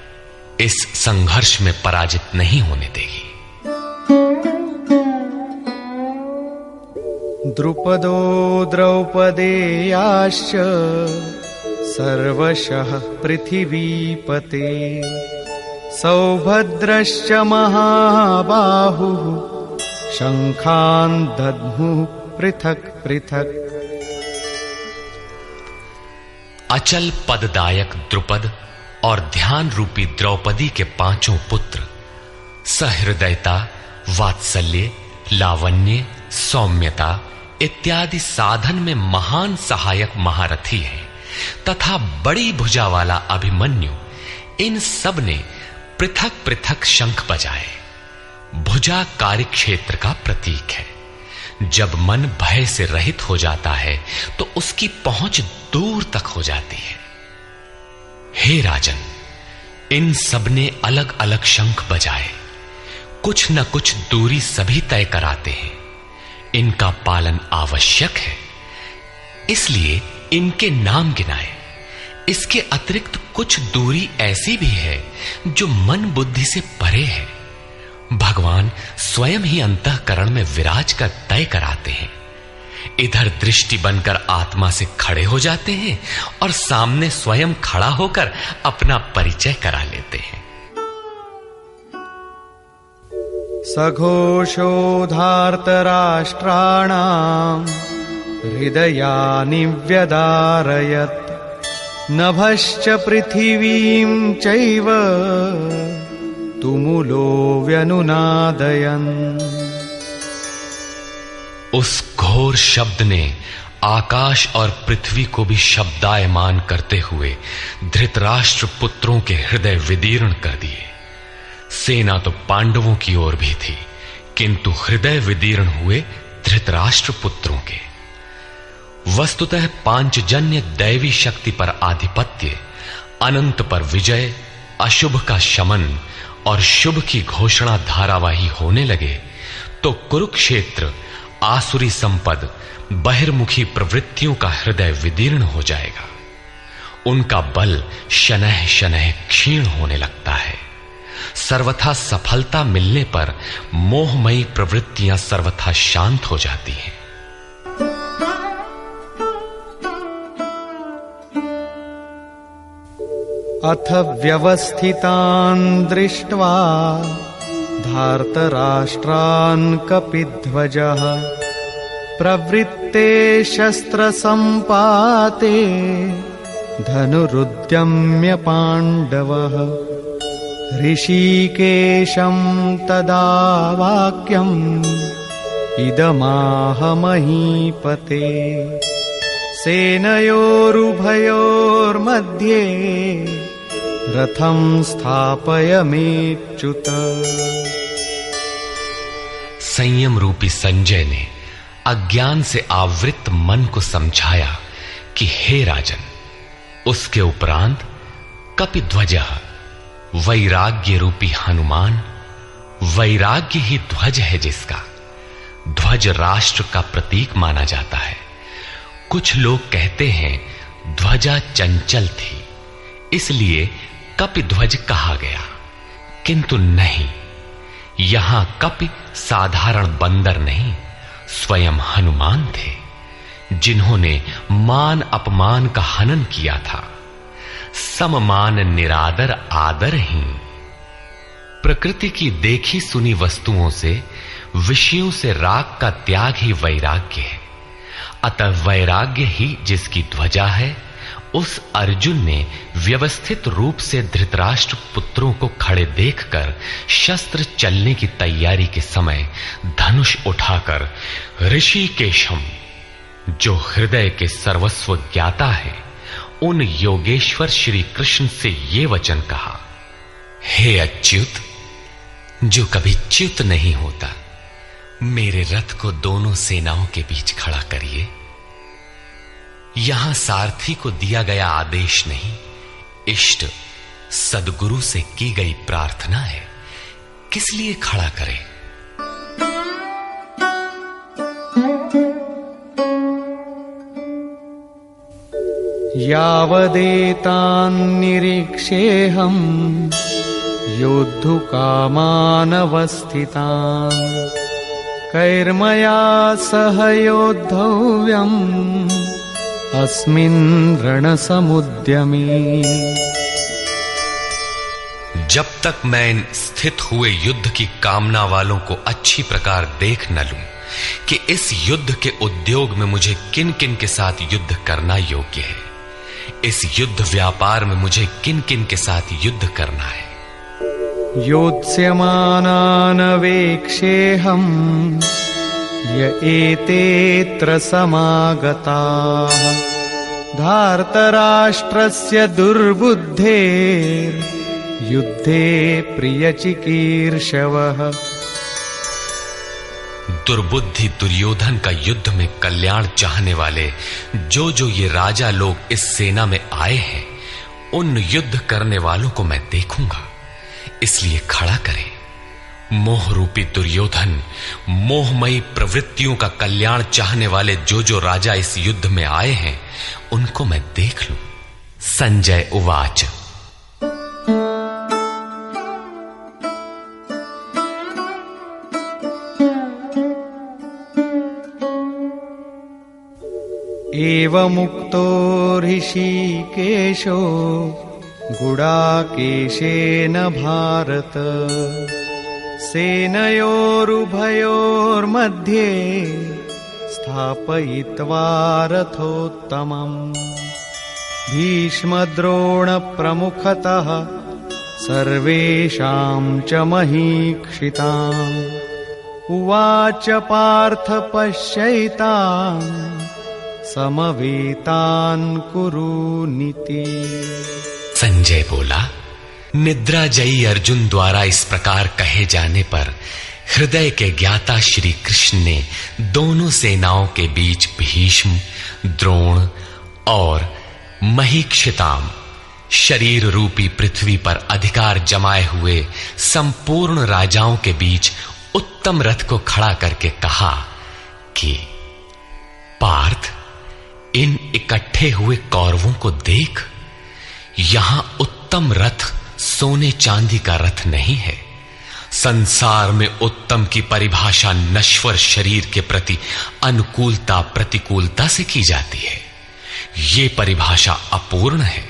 इस संघर्ष में पराजित नहीं होने देगी।
द्रुपदो द्रौपदेयाश्च सर्वशः पृथिवीपते सौभद्रश्च महाबाहुः शंखान् दद्मुः पृथक् पृथक्।
अचल पददायक द्रुपद और ध्यान रूपी द्रौपदी के पांचों पुत्र सहृदयता, वात्सल्य, लावण्य, सौम्यता इत्यादि साधन में महान सहायक महारथी हैं तथा बड़ी भुजा वाला अभिमन्यु, इन सब ने पृथक पृथक शंख बजाए। भुजा कार्यक्षेत्र का प्रतीक है। जब मन भय से रहित हो जाता है तो उसकी पहुंच दूर तक हो जाती है। हे राजन, इन सब ने अलग अलग शंख बजाए, कुछ न कुछ दूरी सभी तय कराते हैं। इनका पालन आवश्यक है, इसलिए इनके नाम गिनाए। इसके अतिरिक्त कुछ दूरी ऐसी भी है जो मन बुद्धि से परे है। भगवान स्वयं ही अंतःकरण में विराज कर तय कराते हैं। इधर दृष्टि बनकर आत्मा से खड़े हो जाते हैं और सामने स्वयं खड़ा होकर अपना परिचय करा लेते हैं।
सघोषोधार्तराष्ट्राणाम् हृदयानि व्यदारयत् नभश्च पृथिवीं चैव तुमुलो व्यनुनादयन्।
उस घोर शब्द ने आकाश और पृथ्वी को भी शब्दायमान करते हुए धृतराष्ट्र पुत्रों के हृदय विदीर्ण कर दिए। सेना तो पांडवों की ओर भी थी, किंतु हृदय विदीर्ण हुए धृतराष्ट्र पुत्रों के। वस्तुतः पांचजन्य दैवी शक्ति पर आधिपत्य, अनंत पर विजय, अशुभ का शमन और शुभ की घोषणा धारावाही होने लगे तो कुरुक्षेत्र आसुरी संपद, बहिर्मुखी प्रवृत्तियों का हृदय विदीर्ण हो जाएगा। उनका बल शनैः शनैः क्षीण होने लगता है। सर्वथा सफलता मिलने पर मोहमयी प्रवृत्तियां सर्वथा शांत हो जाती हैं।
अथ व्यवस्थितान् दृष्ट्वा धार्तराष्ट्रान् कपिध्वजः प्रवृत्ते शस्त्रसम्पाते धनुरुद्यम्य पाण्डवः ऋषिकेशं तदा वाक्यम् इदमाह महीपते सेनयोरुभयोर्मध्ये रथं स्थापयमेच्युत।
संयम रूपी संजय ने अज्ञान से आवृत मन को समझाया कि हे राजन, उसके उपरांत कपिध्वजः वैराग्य रूपी हनुमान, वैराग्य ही ध्वज है जिसका। ध्वज राष्ट्र का प्रतीक माना जाता है कुछ लोग कहते हैं ध्वजा चंचल थी, इसलिए कपिध्वज कहा गया, किंतु नहीं, यहां कपि साधारण बंदर नहीं, स्वयं हनुमान थे, जिन्होंने मान अपमान का हनन किया था। सममान निरादर आदरहीन। प्रकृति की देखी सुनी वस्तुओं से, विषयों से राग का त्याग ही वैराग्य है। अतः वैराग्य ही जिसकी ध्वजा है, उस अर्जुन ने व्यवस्थित रूप से धृतराष्ट्र पुत्रों को खड़े देखकर शस्त्र चलने की तैयारी के समय धनुष उठाकर ऋषिकेशम, जो हृदय के सर्वस्व ज्ञाता है, उन योगेश्वर श्री कृष्ण से ये वचन कहा, हे अच्युत, जो कभी च्युत नहीं होता, मेरे रथ को दोनों सेनाओं के बीच खड़ा करिए। यहां सारथी को दिया गया आदेश नहीं, इष्ट सदगुरु से की गई प्रार्थना है, किस लिए खड़ा करें?
यावदेतान् निरीक्षेऽहम् योद्धुकामानवस्थितान् कैर्मया सह योद्धव्यम् अस्मिन् रणसमुद्यमे।
जब तक मैं इन स्थित हुए युद्ध की कामना वालों को अच्छी प्रकार देख न लूं कि इस युद्ध के उद्योग में मुझे किन किन के साथ युद्ध करना योग्य है, इस युद्ध व्यापार में मुझे किन किन के साथ युद्ध करना है।
योत्स्यमानानवेक्षेऽहम् य एतेऽत्र समागताः धार्तराष्ट्रस्य दुर्बुद्धेर्युद्धे प्रियचिकीर्षवः।
दुर्बुद्धि दुर्योधन का युद्ध में कल्याण चाहने वाले जो जो ये राजा लोग इस सेना में आए हैं, उन युद्ध करने वालों को मैं देखूंगा, इसलिए खड़ा करें। मोह रूपी दुर्योधन, मोहमयी प्रवृत्तियों का कल्याण चाहने वाले जो जो राजा इस युद्ध में आए हैं, उनको मैं देख लूं। संजय उवाच।
एवमुक्तो ऋषिकेशो गुडाकेशेन भारत सेनयोरुभयोर्मध्ये स्थापयित्वा रथोत्तमम् भीष्मद्रोणप्रमुखतः सर्वेषां च महीक्षिताम् उवाच पार्थ पश्यैतान् समवेतान् कुरुनीति।
संजय बोला, निद्राजयी अर्जुन द्वारा इस प्रकार कहे जाने पर हृदय के ज्ञाता श्री कृष्ण ने दोनों सेनाओं के बीच भीष्म, द्रोण और महीक्षिताम शरीर रूपी पृथ्वी पर अधिकार जमाए हुए संपूर्ण राजाओं के बीच उत्तम रथ को खड़ा करके कहा कि पार्थ, इन इकट्ठे हुए कौरवों को देख, यहां उत्तम रथ सोने चांदी का रथ नहीं है। संसार में उत्तम की परिभाषा नश्वर शरीर के प्रति अनुकूलता प्रतिकूलता से की जाती है। ये परिभाषा अपूर्ण है।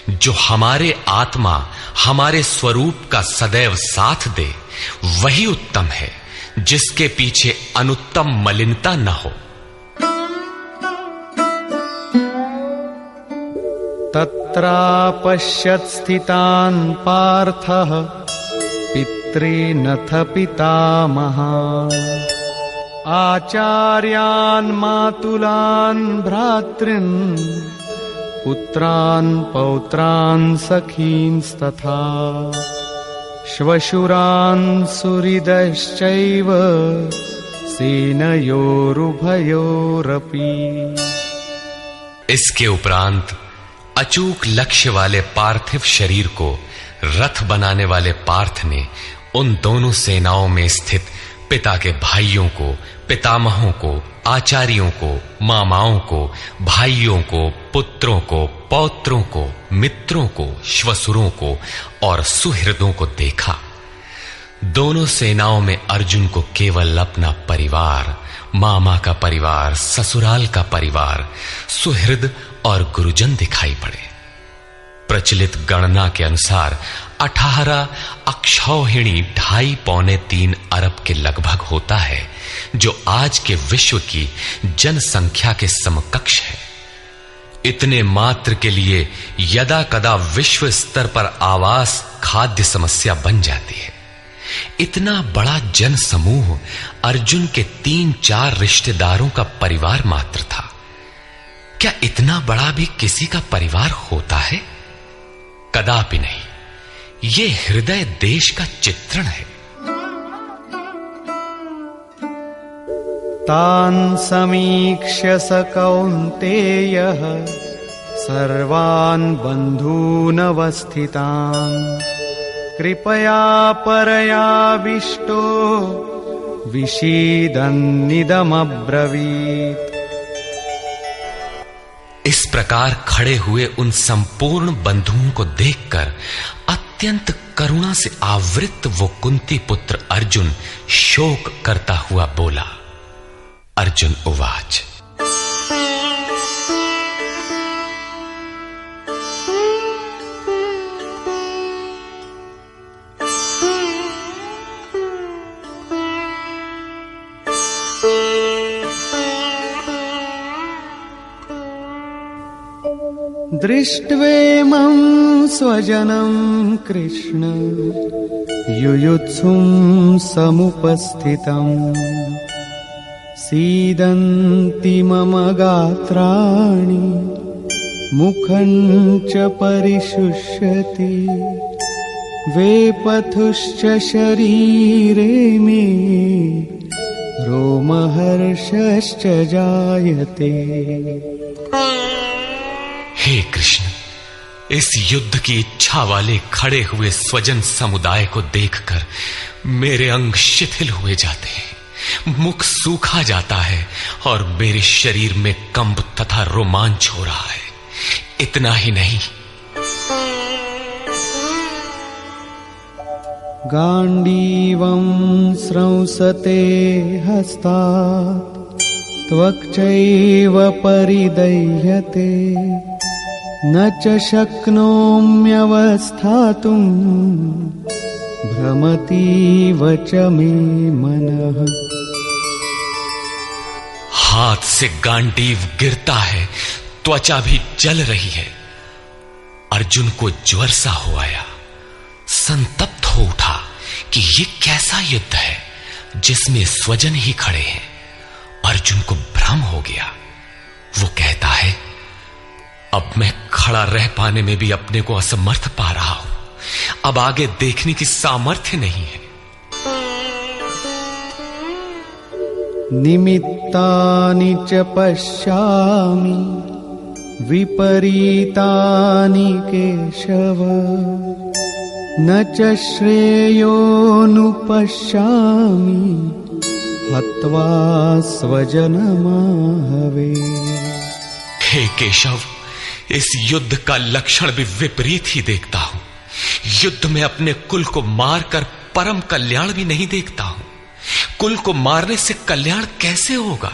जो हमारे आत्मा, हमारे स्वरूप का सदैव साथ दे, वही उत्तम है, जिसके पीछे अनुत्तम मलिनता न हो।
तत्रापश्यत् स्थितान् पार्थः पितॄनथ पितामहान् आचार्यान् मातुलान् भ्रातॄन् पुत्रान् पौत्रान् सखींस्तथा श्वशुरान् सुहृदश्चैव सेनयोरुभयोरपि।
इसके उपरांत अचूक लक्ष्य वाले पार्थिव शरीर को रथ बनाने वाले पार्थ ने उन दोनों सेनाओं में स्थित पिता के भाइयों को, पितामहों को, आचार्यों को, मामाओं को, भाइयों को, पुत्रों को, पौत्रों को, मित्रों को, श्वसुरों को और सुहृदों को देखा। दोनों सेनाओं में अर्जुन को केवल अपना परिवार, मामा का परिवार, ससुराल का परिवार, सुहृद और गुरुजन दिखाई पड़े। प्रचलित गणना के अनुसार 18 अक्षौहिणी 2.5-3 अरब के लगभग होता है, जो आज के विश्व की जनसंख्या के समकक्ष है। इतने मात्र के लिए यदा कदा विश्व स्तर पर आवास, खाद्य समस्या बन जाती है। इतना बड़ा जन समूह अर्जुन के 3-4 रिश्तेदारों का परिवार मात्र था। क्या इतना बड़ा भी किसी का परिवार होता है? कदापि नहीं। यह हृदय देश का चित्रण है।
तान् समीक्ष्य स कौन्तेयः सर्वान् बन्धूनवस्थितान् कृपया परयाविष्टो विषीदन्निदमब्रवीत्।
इस प्रकार खड़े हुए उन संपूर्ण बंधुओं को देखकर अत्यंत करुणा से आवृत वो कुंती पुत्र अर्जुन शोक करता हुआ बोला। अर्जुन उवाच।
दृष्ट्वेमं स्वजनं कृष्ण युयुत्सुं समुपस्थितं सीदन्ति मम गात्राणि मुखं च परिशुष्यति वेपथुश्च शरीरे मे रोमहर्षश्च जायते।
हे कृष्ण, इस युद्ध की इच्छा वाले खड़े हुए स्वजन समुदाय को देखकर मेरे अंग शिथिल हुए जाते हैं, मुख सूखा जाता है और मेरे शरीर में कंप तथा रोमांच हो रहा है। इतना ही नहीं,
गांडीवं स्रंसते हस्तात् त्वक्चैव परिदह्यते न च शक्नोम्यवस्थातुं भ्रमतीव च मे मनः।
हाथ से गांडीव गिरता है, त्वचा भी जल रही है। अर्जुन को ज्वर सा हो आया, संतप्त हो उठा कि ये कैसा युद्ध है जिसमें स्वजन ही खड़े हैं। अर्जुन को भ्रम हो गया। वो कहता है, अब मैं खड़ा रह पाने में भी अपने को असमर्थ पा रहा हूं। अब आगे देखने की सामर्थ्य नहीं है।
निमित्तानि च पश्यामि विपरीतानि केशव न च श्रेयोनुपश्यामि हत्वा स्वजनमाहवे।
हे केशव, इस युद्ध का लक्षण भी विपरीत ही देखता हूं। युद्ध में अपने कुल को मारकर परम कल्याण भी नहीं देखता हूं। कुल को मारने से कल्याण कैसे होगा?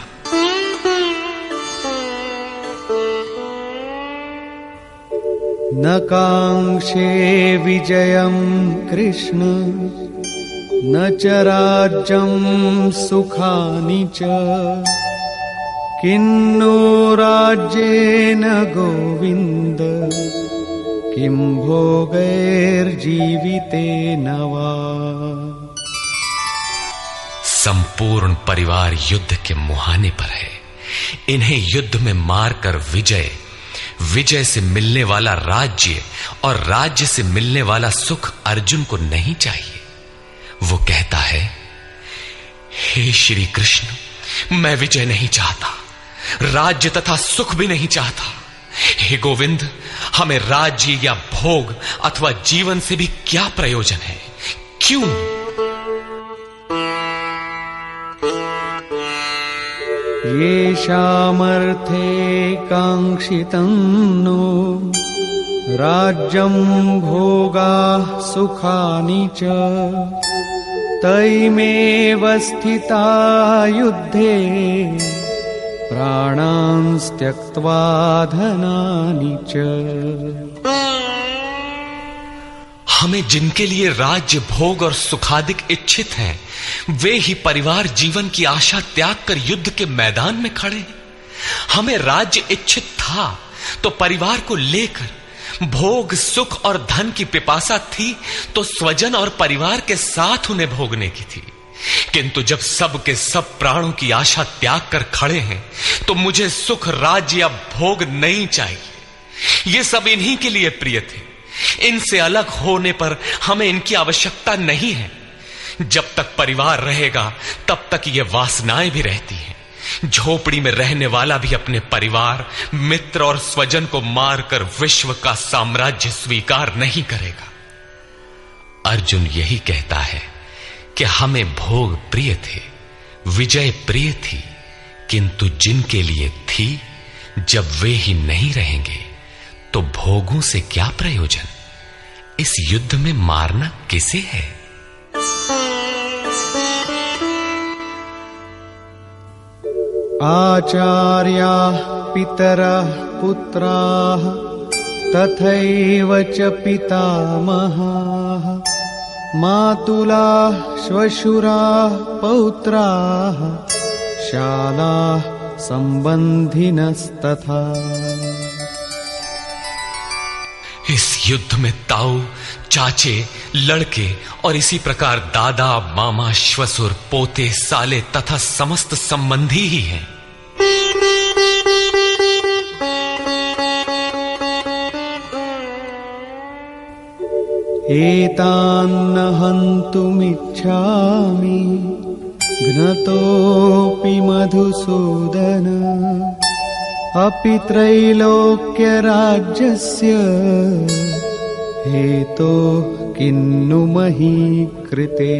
न कांक्षे विजयं कृष्ण न च राज्यं सुखानि च किन्नो राज्येन गोविन्द किं भोगैर्जीवितेन वा।
संपूर्ण परिवार युद्ध के मुहाने पर है। इन्हें युद्ध में मारकर विजय से मिलने वाला राज्य और राज्य से मिलने वाला सुख अर्जुन को नहीं चाहिए। वो कहता है, हे श्री कृष्ण, मैं विजय नहीं चाहता, राज्य तथा सुख भी नहीं चाहता। हे गोविंद, हमें राज्य या भोग अथवा जीवन से भी क्या प्रयोजन है? क्यों?
येषामर्थे काङ्क्षितं नो राज्यं भोगाः सुखानि च तैमेव स्थिता युद्धे प्राणांस् त्यक्त्वा धनानि च।
हमें जिनके लिए राज्य भोग और सुखादिक इच्छित हैं, वे ही परिवार जीवन की आशा त्याग कर युद्ध के मैदान में खड़े हैं। हमें राज्य इच्छित था तो परिवार को लेकर, भोग सुख और धन की पिपासा थी तो स्वजन और परिवार के साथ उन्हें भोगने की थी। किंतु जब सब के सब प्राणों की आशा त्याग कर खड़े हैं तो मुझे सुख राज्य या भोग नहीं चाहिए। ये सब इन्हीं के लिए प्रिय थे। इनसे अलग होने पर हमें इनकी आवश्यकता नहीं है। जब तक परिवार रहेगा तब तक ये वासनाएं भी रहती हैं। झोपड़ी में रहने वाला भी अपने परिवार, मित्र और स्वजन को मारकर विश्व का साम्राज्य स्वीकार नहीं करेगा। अर्जुन यही कहता है कि हमें भोग प्रिय थे, विजय प्रिय थी, किंतु जिनके लिए थी जब वे ही नहीं रहेंगे तो भोगों से क्या प्रयोजन। इस युद्ध में मारना किसे है।
आचार्याः पितरः पुत्राः तथैव च पितामहाः मातुलाः श्वशुराः पौत्राः शालाः संबंधिनस्तथा।
इस युद्ध में ताऊ, चाचे, लड़के और इसी प्रकार दादा, मामा, श्वसुर, पोते, साले तथा समस्त संबंधी ही हैं।
एतान्न हन्तुमिच्छामि घ्नतोऽपि मधुसूदन अपि त्रैलोक्यराज्यस्य हेतो किन्नु मही कृते।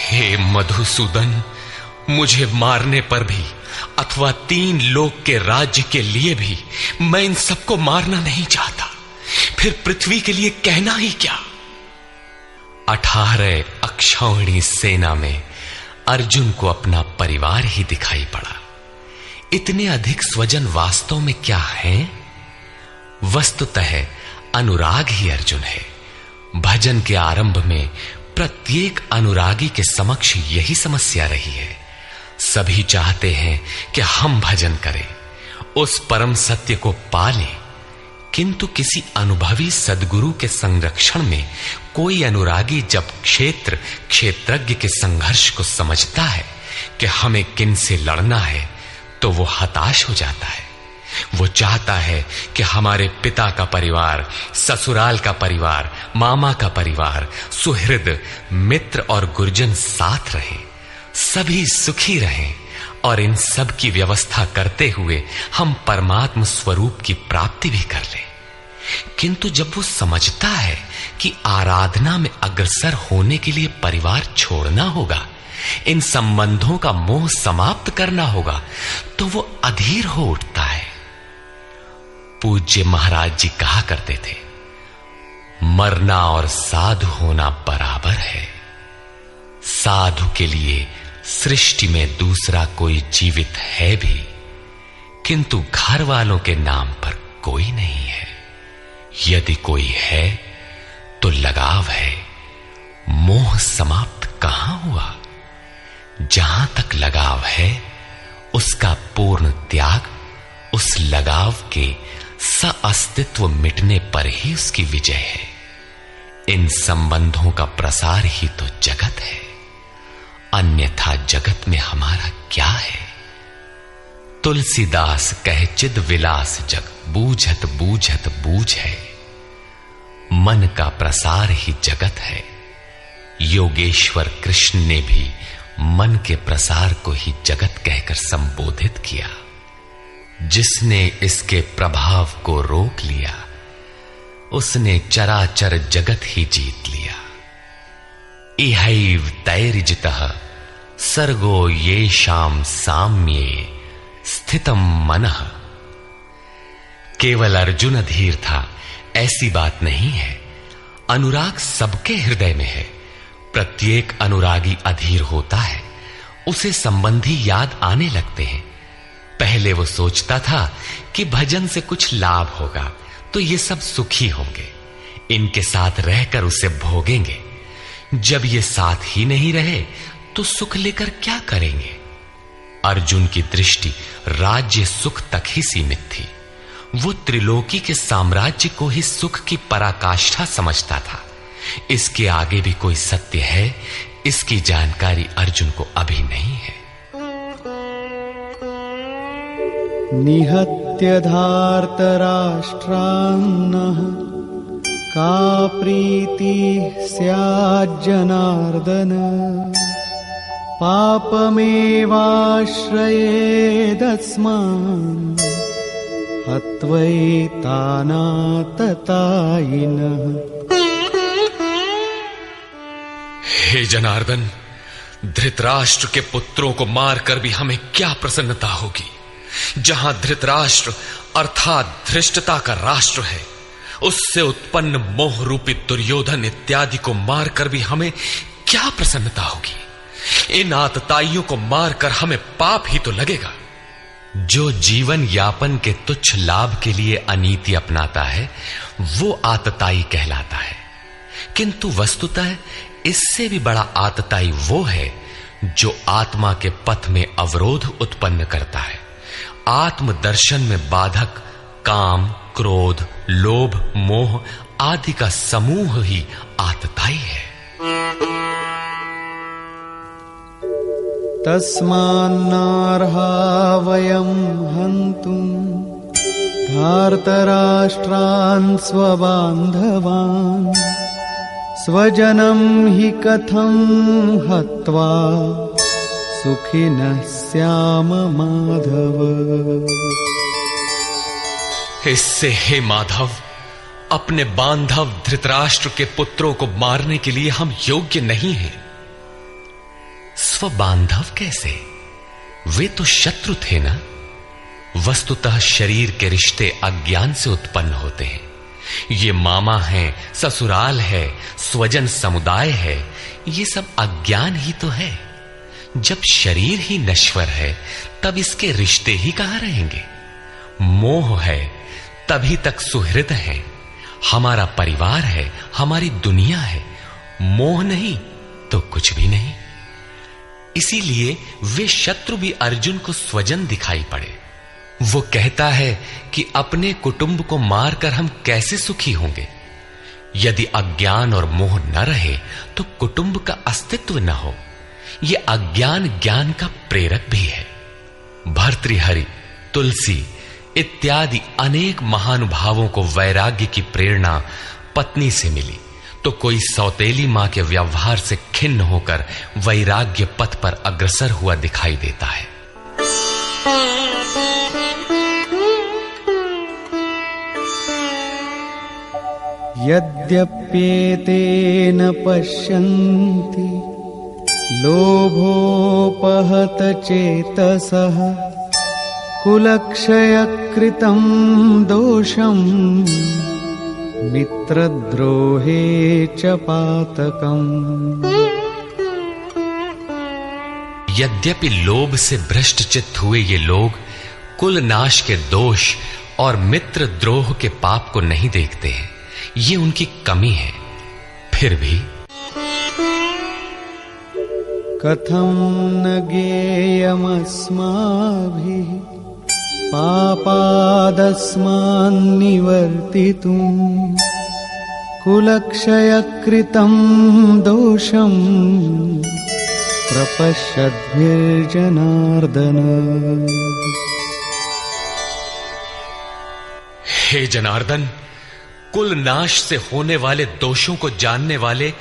हे मधुसूदन, मुझे मारने पर भी अथवा 3 लोक के राज्य के लिए भी मैं इन सबको मारना नहीं चाहता। फिर पृथ्वी के लिए कहना ही क्या। 18 अक्षौहिणी सेना में अर्जुन को अपना परिवार ही दिखाई पड़ा। इतने अधिक स्वजन वास्तव में क्या हैं? वस्तुतः अनुराग ही अर्जुन है। भजन के आरंभ में प्रत्येक अनुरागी के समक्ष यही समस्या रही है। सभी चाहते हैं कि हम भजन करें, उस परम सत्य को पालें, किंतु किसी अनुभवी सद्गुरु के संरक्षण में कोई अनुरागी जब क्षेत्रज्ञ के संघर्ष को समझता है कि हमें किन से लड़ना है तो वो हताश हो जाता है। वो चाहता है कि हमारे पिता का परिवार, ससुराल का परिवार, मामा का परिवार, सुहृद, मित्र और गुरुजन साथ रहें, सभी सुखी रहें और इन सब की व्यवस्था करते हुए हम परमात्म स्वरूप की प्राप्ति भी कर लें। किंतु जब वो समझता है कि आराधना में अग्रसर होने के लिए परिवार छोड़ना होगा, इन संबंधों का मोह समाप्त करना होगा, तो वो अधीर हो उठता है। पूज्य महाराज जी कहा करते थे, मरना और साधु होना बराबर है। साधु के लिए सृष्टि में दूसरा कोई जीवित है भी, किंतु घर वालों के नाम पर कोई नहीं है। यदि कोई है तो लगाव है, मोह समाप्त कहां हुआ। जहां तक लगाव है उसका पूर्ण त्याग, उस लगाव के अस्तित्व मिटने पर ही उसकी विजय है। इन संबंधों का प्रसार ही तो जगत है, अन्यथा जगत में हमारा क्या है। तुलसीदास कहे चिद विलास जग, बूझत बूझत बूझ है। मन का प्रसार ही जगत है। योगेश्वर कृष्ण ने भी मन के प्रसार को ही जगत कहकर संबोधित किया। जिसने इसके प्रभाव को रोक लिया, उसने चराचर जगत ही जीत लिया। इहैव तैर्जितः सर्गो येषां साम्ये स्थितम मनः। केवल अर्जुन अधीर था ऐसी बात नहीं है। अनुराग सबके हृदय में है। प्रत्येक अनुरागी अधीर होता है, उसे संबंधी याद आने लगते हैं। पहले वो सोचता था कि भजन से कुछ लाभ होगा तो ये सब सुखी होंगे, इनके साथ रहकर उसे भोगेंगे। जब ये साथ ही नहीं रहे तो सुख लेकर क्या करेंगे। अर्जुन की दृष्टि राज्य सुख तक ही सीमित थी। वो त्रिलोकी के साम्राज्य को ही सुख की पराकाष्ठा समझता था। इसके आगे भी कोई सत्य है, इसकी जानकारी अर्जुन को अभी नहीं है।
निहत्य धार्तराष्ट्रान्नः का प्रीति स्याज्जनार्दन पापमेवाश्रयेदस्मान् हत्वैतानाततायिनः।
हे जनार्दन, धृतराष्ट्र के पुत्रों को मारकर भी हमें क्या प्रसन्नता होगी। जहां धृतराष्ट्र अर्थात धृष्टता का राष्ट्र है, उससे उत्पन्न मोह रूपी दुर्योधन इत्यादि को मारकर भी हमें क्या प्रसन्नता होगी। इन आतताइयों को मारकर हमें पाप ही तो लगेगा। जो जीवन यापन के तुच्छ लाभ के लिए अनीति अपनाता है वो आतताई कहलाता है, किंतु वस्तुतः इससे भी बड़ा आतताई वो है जो आत्मा के पथ में अवरोध उत्पन्न करता है। आत्मदर्शन में बाधक काम, क्रोध, लोभ, मोह आदि का समूह ही आतताई है।
तस्मान्नार्हा वयं हन्तुं धार्तराष्ट्रान् स्वबान्धवान् स्वजनं हि कथं हत्वा सुखिनः स्याम माधव।
इससे हे माधव, अपने बांधव धृतराष्ट्र के पुत्रों को मारने के लिए हम योग्य नहीं हैं। स्वबांधव कैसे? वे तो शत्रु थे ना। वस्तुतः शरीर के रिश्ते अज्ञान से उत्पन्न होते हैं। ये मामा है, ससुराल है, स्वजन समुदाय है, ये सब अज्ञान ही तो है। जब शरीर ही नश्वर है तब इसके रिश्ते ही कहां रहेंगे। मोह है तभी तक सुहृद है, हमारा परिवार है, हमारी दुनिया है। मोह नहीं तो कुछ भी नहीं। इसीलिए वे शत्रु भी अर्जुन को स्वजन दिखाई पड़े। वो कहता है कि अपने कुटुंब को मारकर हम कैसे सुखी होंगे। यदि अज्ञान और मोह न रहे तो कुटुंब का अस्तित्व न हो। यह अज्ञान ज्ञान का प्रेरक भी है। भर्तृहरि, तुलसी इत्यादि अनेक महानुभावों को वैराग्य की प्रेरणा पत्नी से मिली, तो कोई सौतेली मां के व्यवहार से खिन्न होकर वैराग्य पथ पर अग्रसर हुआ दिखाई देता है।
यद्यप्येतेन पश्यन्ति लोभोपहत चेतसः कुलक्षयकृतं दोषं मित्रद्रोहे च पातकम्।
यद्यपि लोभ से भ्रष्ट चित्त हुए ये लोग कुल नाश के दोष और मित्र द्रोह के पाप को नहीं देखते हैं, ये उनकी कमी है। फिर भी
कथं न ज्ञेयमस्माभिः पापादस्मान्निवर्तितुं कुलक्षयकृतं दोषं प्रपश्यद्भिर्जनार्दन।
हे जनार्दन, कुल नाश से होने वाले दोषों को जानने वाले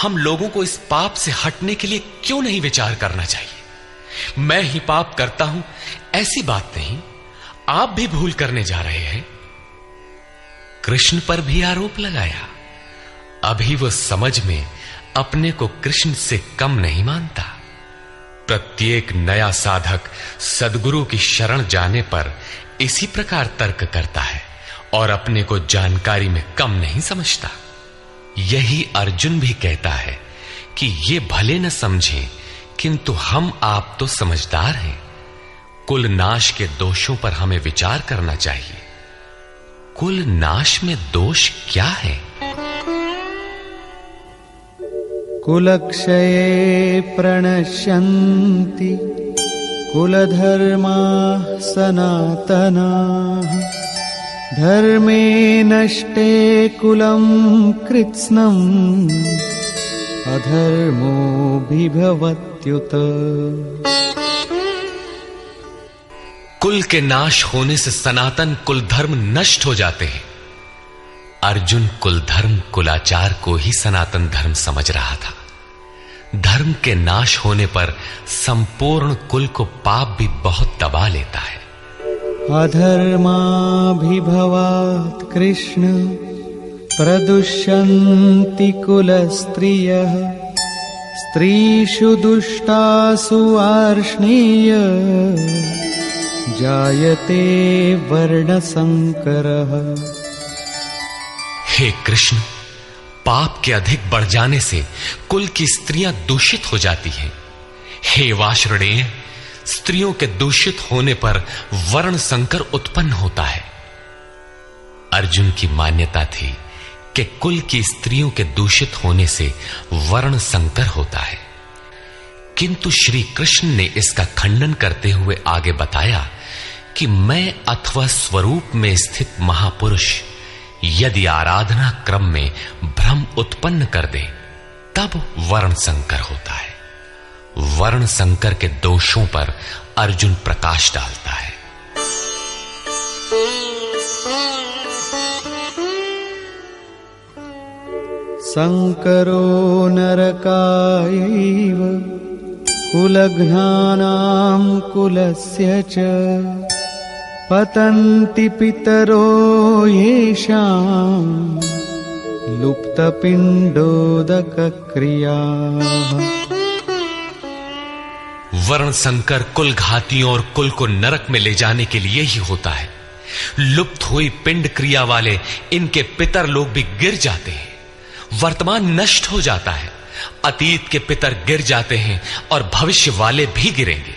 हम लोगों को इस पाप से हटने के लिए क्यों नहीं विचार करना चाहिए। मैं ही पाप करता हूं ऐसी बात नहीं, आप भी भूल करने जा रहे हैं। कृष्ण पर भी आरोप लगाया। अभी वो समझ में अपने को कृष्ण से कम नहीं मानता। प्रत्येक नया साधक सद्गुरु की शरण जाने पर इसी प्रकार तर्क करता है और अपने को जानकारी में कम नहीं समझता। यही अर्जुन भी कहता है कि ये भले न समझें, किंतु हम आप तो समझदार हैं। कुल नाश के दोषों पर हमें विचार करना चाहिए। कुल नाश में दोष क्या है?
कुलक्षये प्रणश्यन्ति कुलधर्माः सनातनाः धर्मे नष्टे कुलं कृत्स्नम् अधर्मोऽभिभवत्युत।
कुल के नाश होने से सनातन कुल धर्म नष्ट हो जाते हैं। अर्जुन कुल धर्म कुलाचार को ही सनातन धर्म समझ रहा था। धर्म के नाश होने पर संपूर्ण कुल को पाप भी बहुत दबा लेता है।
अधर्माभिभवात् कृष्ण प्रदुष्यन्ति कुलस्त्रियः स्त्रीषु दुष्टासु वार्ष्णेय जायते वर्णसंकरः।
हे कृष्ण, पाप के अधिक बढ़ जाने से कुल की स्त्रियां दूषित हो जाती हैं। हे वार्ष्णेय, स्त्रियों के दूषित होने पर वर्ण संकर उत्पन्न होता है। अर्जुन की मान्यता थी कि कुल की स्त्रियों के दूषित होने से वर्ण संकर होता है, किंतु श्री कृष्ण ने इसका खंडन करते हुए आगे बताया कि मैं अथवा स्वरूप में स्थित महापुरुष यदि आराधना क्रम में भ्रम उत्पन्न कर दे तब वर्ण संकर होता है। वर्ण संकर के दोषों पर अर्जुन प्रकाश डालता है।
संकरो नरकायैव कुलघ्नानां कुलस्य च पतन्ति पितरो येषां लुप्तपिण्डोदकक्रियाः।
वर्ण संकर कुल घातियों और कुल को नरक में ले जाने के लिए ही होता है। लुप्त हुई पिंड क्रिया वाले इनके पितर लोग भी गिर जाते हैं। वर्तमान नष्ट हो जाता है, अतीत के पितर गिर जाते हैं और भविष्य वाले भी गिरेंगे।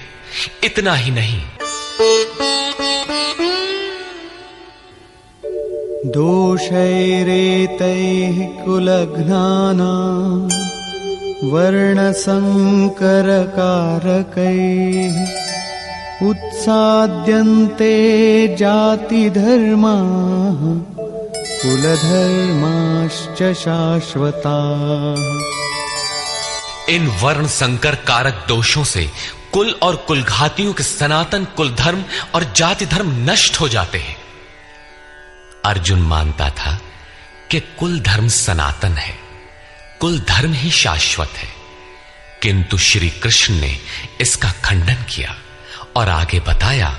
इतना ही नहीं,
दोषैरेतैः कुलघ्नानां वर्णसंकरकारकैः उत्साद्यन्ते जातिधर्माः कुलधर्माश्च शाश्वताः।
इन वर्ण संकर कारक दोषों से कुल और कुलघातियों के सनातन कुल धर्म और जाति धर्म नष्ट हो जाते हैं। अर्जुन मानता था कि कुल धर्म सनातन है, कुल धर्म ही शाश्वत है, किंतु श्री कृष्ण ने इसका खंडन किया और आगे बताया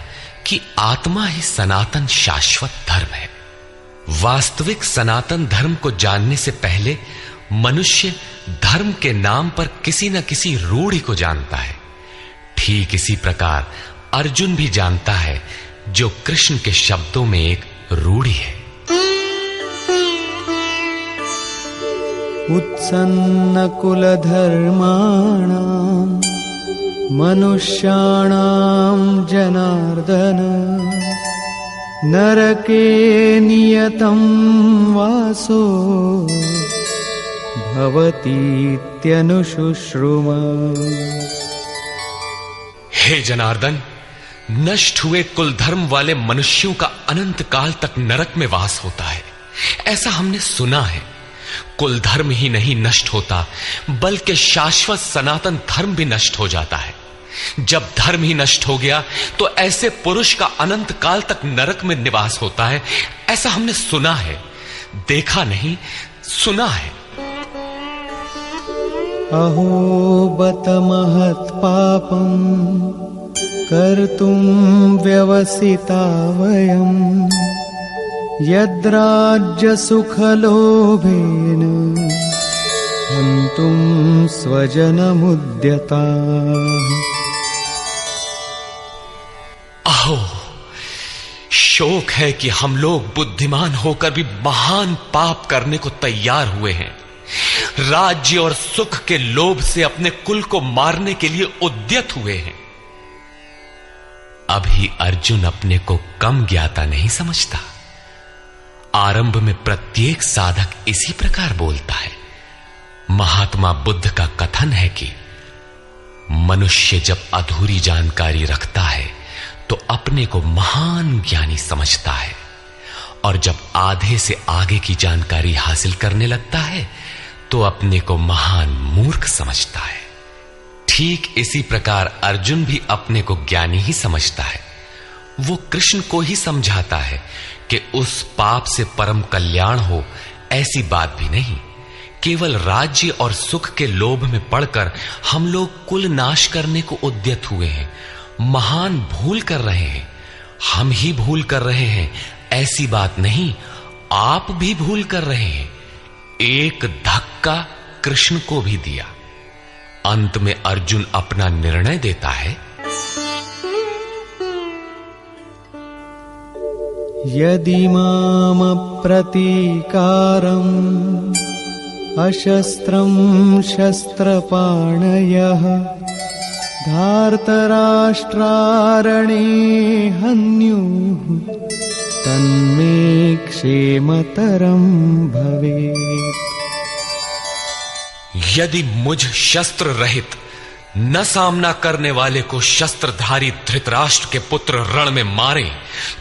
कि आत्मा ही सनातन शाश्वत धर्म है। वास्तविक सनातन धर्म को जानने से पहले मनुष्य धर्म के नाम पर किसी न किसी रूढ़ि को जानता है। ठीक इसी प्रकार अर्जुन भी जानता है, जो कृष्ण के शब्दों में एक रूढ़ि है।
उत्सन्न कुलधर्माणां मनुष्याणां जनार्दन नरके नियतं वासो भवतीत्यनुशुश्रुम।
हे जनार्दन, नष्ट हुए कुल धर्म वाले मनुष्यों का अनंत काल तक नरक में वास होता है, ऐसा हमने सुना है। कुल धर्म ही नहीं नष्ट होता, बल्कि शाश्वत सनातन धर्म भी नष्ट हो जाता है। जब धर्म ही नष्ट हो गया तो ऐसे पुरुष का अनंत काल तक नरक में निवास होता है, ऐसा हमने सुना है, देखा नहीं, सुना है।
अहो बत महत् पापं कर्तुं व्यवसिता वयं यद्राज्य सुखलोभेन हन्तुं स्वजनमुद्यताः।
अहो, शोक है कि हम लोग बुद्धिमान होकर भी महान पाप करने को तैयार हुए हैं। राज्य और सुख के लोभ से अपने कुल को मारने के लिए उद्यत हुए हैं। अभी अर्जुन अपने को कम ज्ञाता नहीं समझता। आरंभ में प्रत्येक साधक इसी प्रकार बोलता है। महात्मा बुद्ध का कथन है कि मनुष्य जब अधूरी जानकारी रखता है तो अपने को महान ज्ञानी समझता है, और जब आधे से आगे की जानकारी हासिल करने लगता है तो अपने को महान मूर्ख समझता है। ठीक इसी प्रकार अर्जुन भी अपने को ज्ञानी ही समझता है। वो कृष्ण को ही समझाता है कि उस पाप से परम कल्याण हो, ऐसी बात भी नहीं। केवल राज्य और सुख के लोभ में पड़कर हम लोग कुल नाश करने को उद्यत हुए हैं। महान भूल कर रहे हैं। हम ही भूल कर रहे हैं, ऐसी बात नहीं, आप भी भूल कर रहे हैं। एक धक्का कृष्ण को भी दिया। अंत में अर्जुन अपना निर्णय देता है।
यदि माम प्रतीकारम् अशस्त्रं शस्त्रपाणयः धार्तराष्ट्रारणे हन्युः तन्मे क्षेमतरं भवेत्।
यदि मुझ शस्त्र रहित न सामना करने वाले को शस्त्रधारी धृतराष्ट्र के पुत्र रण में मारे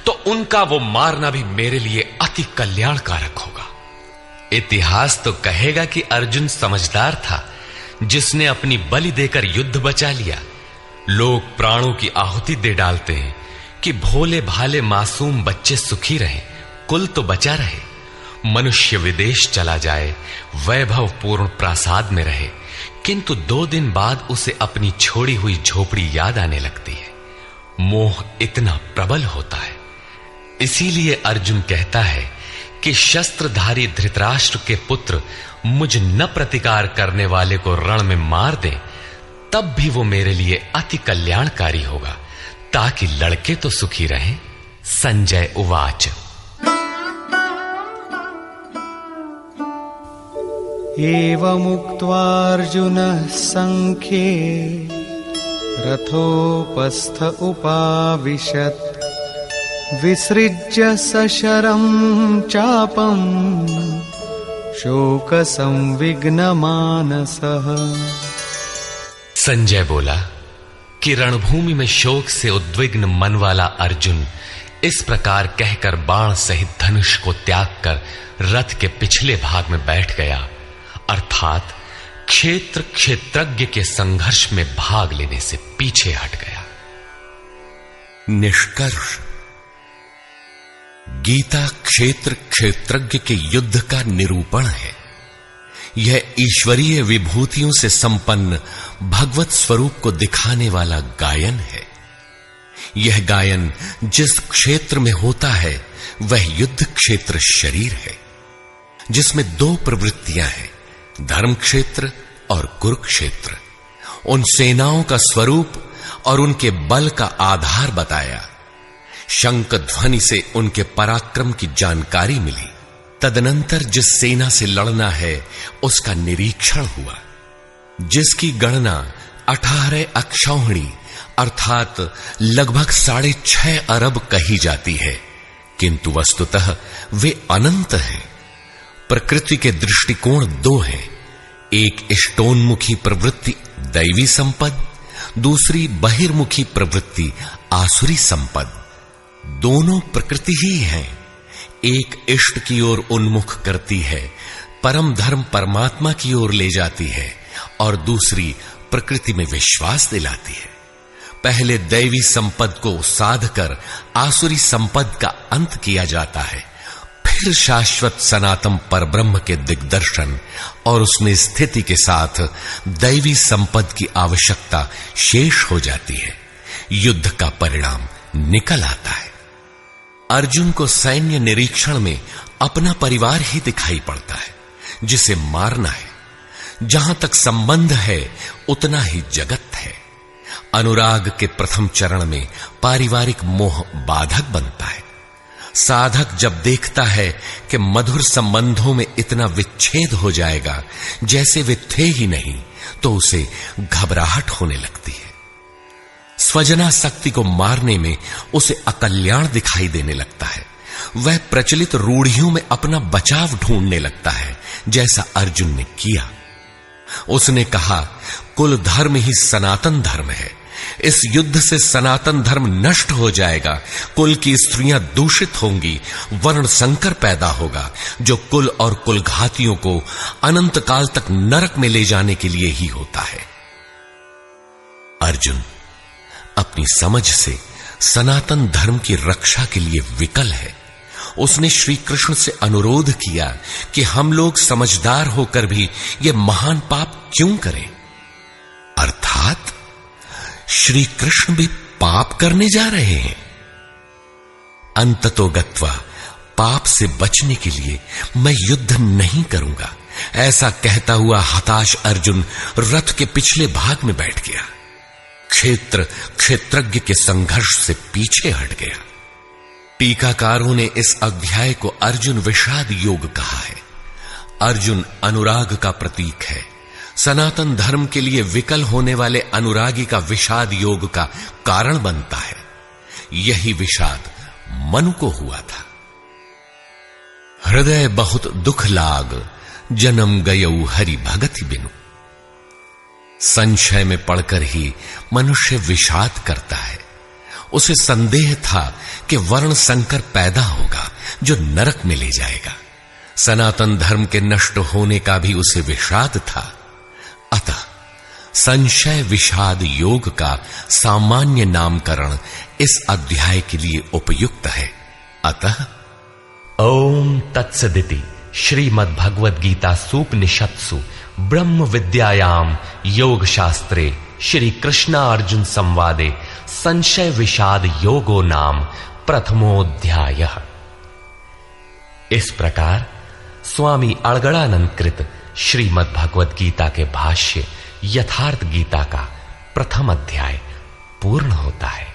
तो उनका वो मारना भी मेरे लिए अति कल्याणकारक होगा। इतिहास तो कहेगा कि अर्जुन समझदार था, जिसने अपनी बलि देकर युद्ध बचा लिया। लोग प्राणों की आहुति दे डालते हैं कि भोले भाले मासूम बच्चे सुखी रहें, कुल तो बचा रहे। मनुष्य विदेश चला जाए, वैभव पूर्ण प्रासाद में रहे, किंतु 2 दिन बाद उसे अपनी छोड़ी हुई झोपड़ी याद आने लगती है। मोह इतना प्रबल होता है। इसीलिए अर्जुन कहता है कि शस्त्रधारी धृतराष्ट्र के पुत्र मुझ न प्रतिकार करने वाले को रण में मार दें, तब भी वो मेरे लिए अति कल्याणकारी होगा, ताकि लड़के तो सुखी रहें। संजय उवाच।
एवमुक्त्वार्जुनः संख्ये रथोपस्थ उपाविशत् विसृज्य सशरं चापं शोकसंविघ्नमानसः।
संजय बोला कि रणभूमि में शोक से उद्विग्न मन वाला अर्जुन इस प्रकार कहकर बाण सहित धनुष को त्याग कर रथ के पिछले भाग में बैठ गया, अर्थात क्षेत्र क्षेत्रज्ञ के संघर्ष में भाग लेने से पीछे हट गया।
निष्कर्ष, गीता क्षेत्र क्षेत्रज्ञ के युद्ध का निरूपण है। यह ईश्वरीय विभूतियों से संपन्न भगवत स्वरूप को दिखाने वाला गायन है। यह गायन जिस क्षेत्र में होता है वह युद्ध क्षेत्र शरीर है, जिसमें 2 प्रवृत्तियां हैं, धर्म क्षेत्र और कुरुक्षेत्र। उन सेनाओं का स्वरूप और उनके बल का आधार बताया। शंख ध्वनि से उनके पराक्रम की जानकारी मिली। तदनंतर जिस सेना से लड़ना है उसका निरीक्षण हुआ, जिसकी गणना 18 अक्षौहिणी अर्थात लगभग 6.5 अरब कही जाती है, किंतु वस्तुतः वे अनंत हैं। प्रकृति के दृष्टिकोण 2 हैं। एक इष्टोन्मुखी प्रवृत्ति दैवी संपद, दूसरी बहिर्मुखी प्रवृत्ति आसुरी संपद। दोनों प्रकृति ही हैं। एक इष्ट की ओर उन्मुख करती है, परम धर्म परमात्मा की ओर ले जाती है, और दूसरी प्रकृति में विश्वास दिलाती है। पहले दैवी संपद को साध कर आसुरी संपद का अंत किया जाता है, फिर शाश्वत सनातन परब्रह्म के दिग्दर्शन और उसमें स्थिति के साथ दैवी संपद की आवश्यकता शेष हो जाती है। युद्ध का परिणाम निकल आता है। अर्जुन को सैन्य निरीक्षण में अपना परिवार ही दिखाई पड़ता है, जिसे मारना है। जहां तक संबंध है उतना ही जगत है। अनुराग के प्रथम चरण में पारिवारिक मोह बाधक बनता है। साधक जब देखता है कि मधुर संबंधों में इतना विच्छेद हो जाएगा जैसे वे थे ही नहीं, तो उसे घबराहट होने लगती है। स्वजनासक्ति को मारने में उसे अकल्याण दिखाई देने लगता है। वह प्रचलित रूढ़ियों में अपना बचाव ढूंढने लगता है, जैसा अर्जुन ने किया। उसने कहा, कुल धर्म ही सनातन धर्म है। इस युद्ध से सनातन धर्म नष्ट हो जाएगा, कुल की स्त्रियां दूषित होंगी, वर्ण संकर पैदा होगा, जो कुल और कुलघातियों को अनंत काल तक नरक में ले जाने के लिए ही होता है। अर्जुन अपनी समझ से सनातन धर्म की रक्षा के लिए विकल है। उसने श्री कृष्ण से अनुरोध किया कि हम लोग समझदार होकर भी यह महान पाप क्यों करें। अर्थात श्री कृष्ण भी पाप करने जा रहे हैं। अंततो गत्वा पाप से बचने के लिए मैं युद्ध नहीं करूंगा, ऐसा कहता हुआ हताश अर्जुन रथ के पिछले भाग में बैठ गया। क्षेत्रज्ञ के संघर्ष से पीछे हट गया। टीकाकारों ने इस अध्याय को अर्जुन विषाद योग कहा है। अर्जुन अनुराग का प्रतीक है। सनातन धर्म के लिए विकल होने वाले अनुरागी का विषाद योग का कारण बनता है। यही विषाद मनु को हुआ था। हृदय बहुत दुख लाग, जन्म गयऊ हरि भगति बिनु। संशय में पड़कर ही मनुष्य विषाद करता है। उसे संदेह था कि वर्ण संकर पैदा होगा जो नरक में ले जाएगा। सनातन धर्म के नष्ट होने का भी उसे विषाद था। अतः संशय विषाद योग का सामान्य नामकरण इस अध्याय के लिए उपयुक्त है। अतः
ओम तत्सदिति श्रीमद् भगवद गीता सूपनिषत्सु ब्रह्म विद्यायाम योग शास्त्रे श्री कृष्णार्जुन संवादे संशय विषाद योगो नाम प्रथमोऽध्यायः। इस प्रकार स्वामी अड़गड़ानंद कृत श्रीमद् भगवद गीता के भाष्य यथार्थ गीता का प्रथम अध्याय पूर्ण होता है।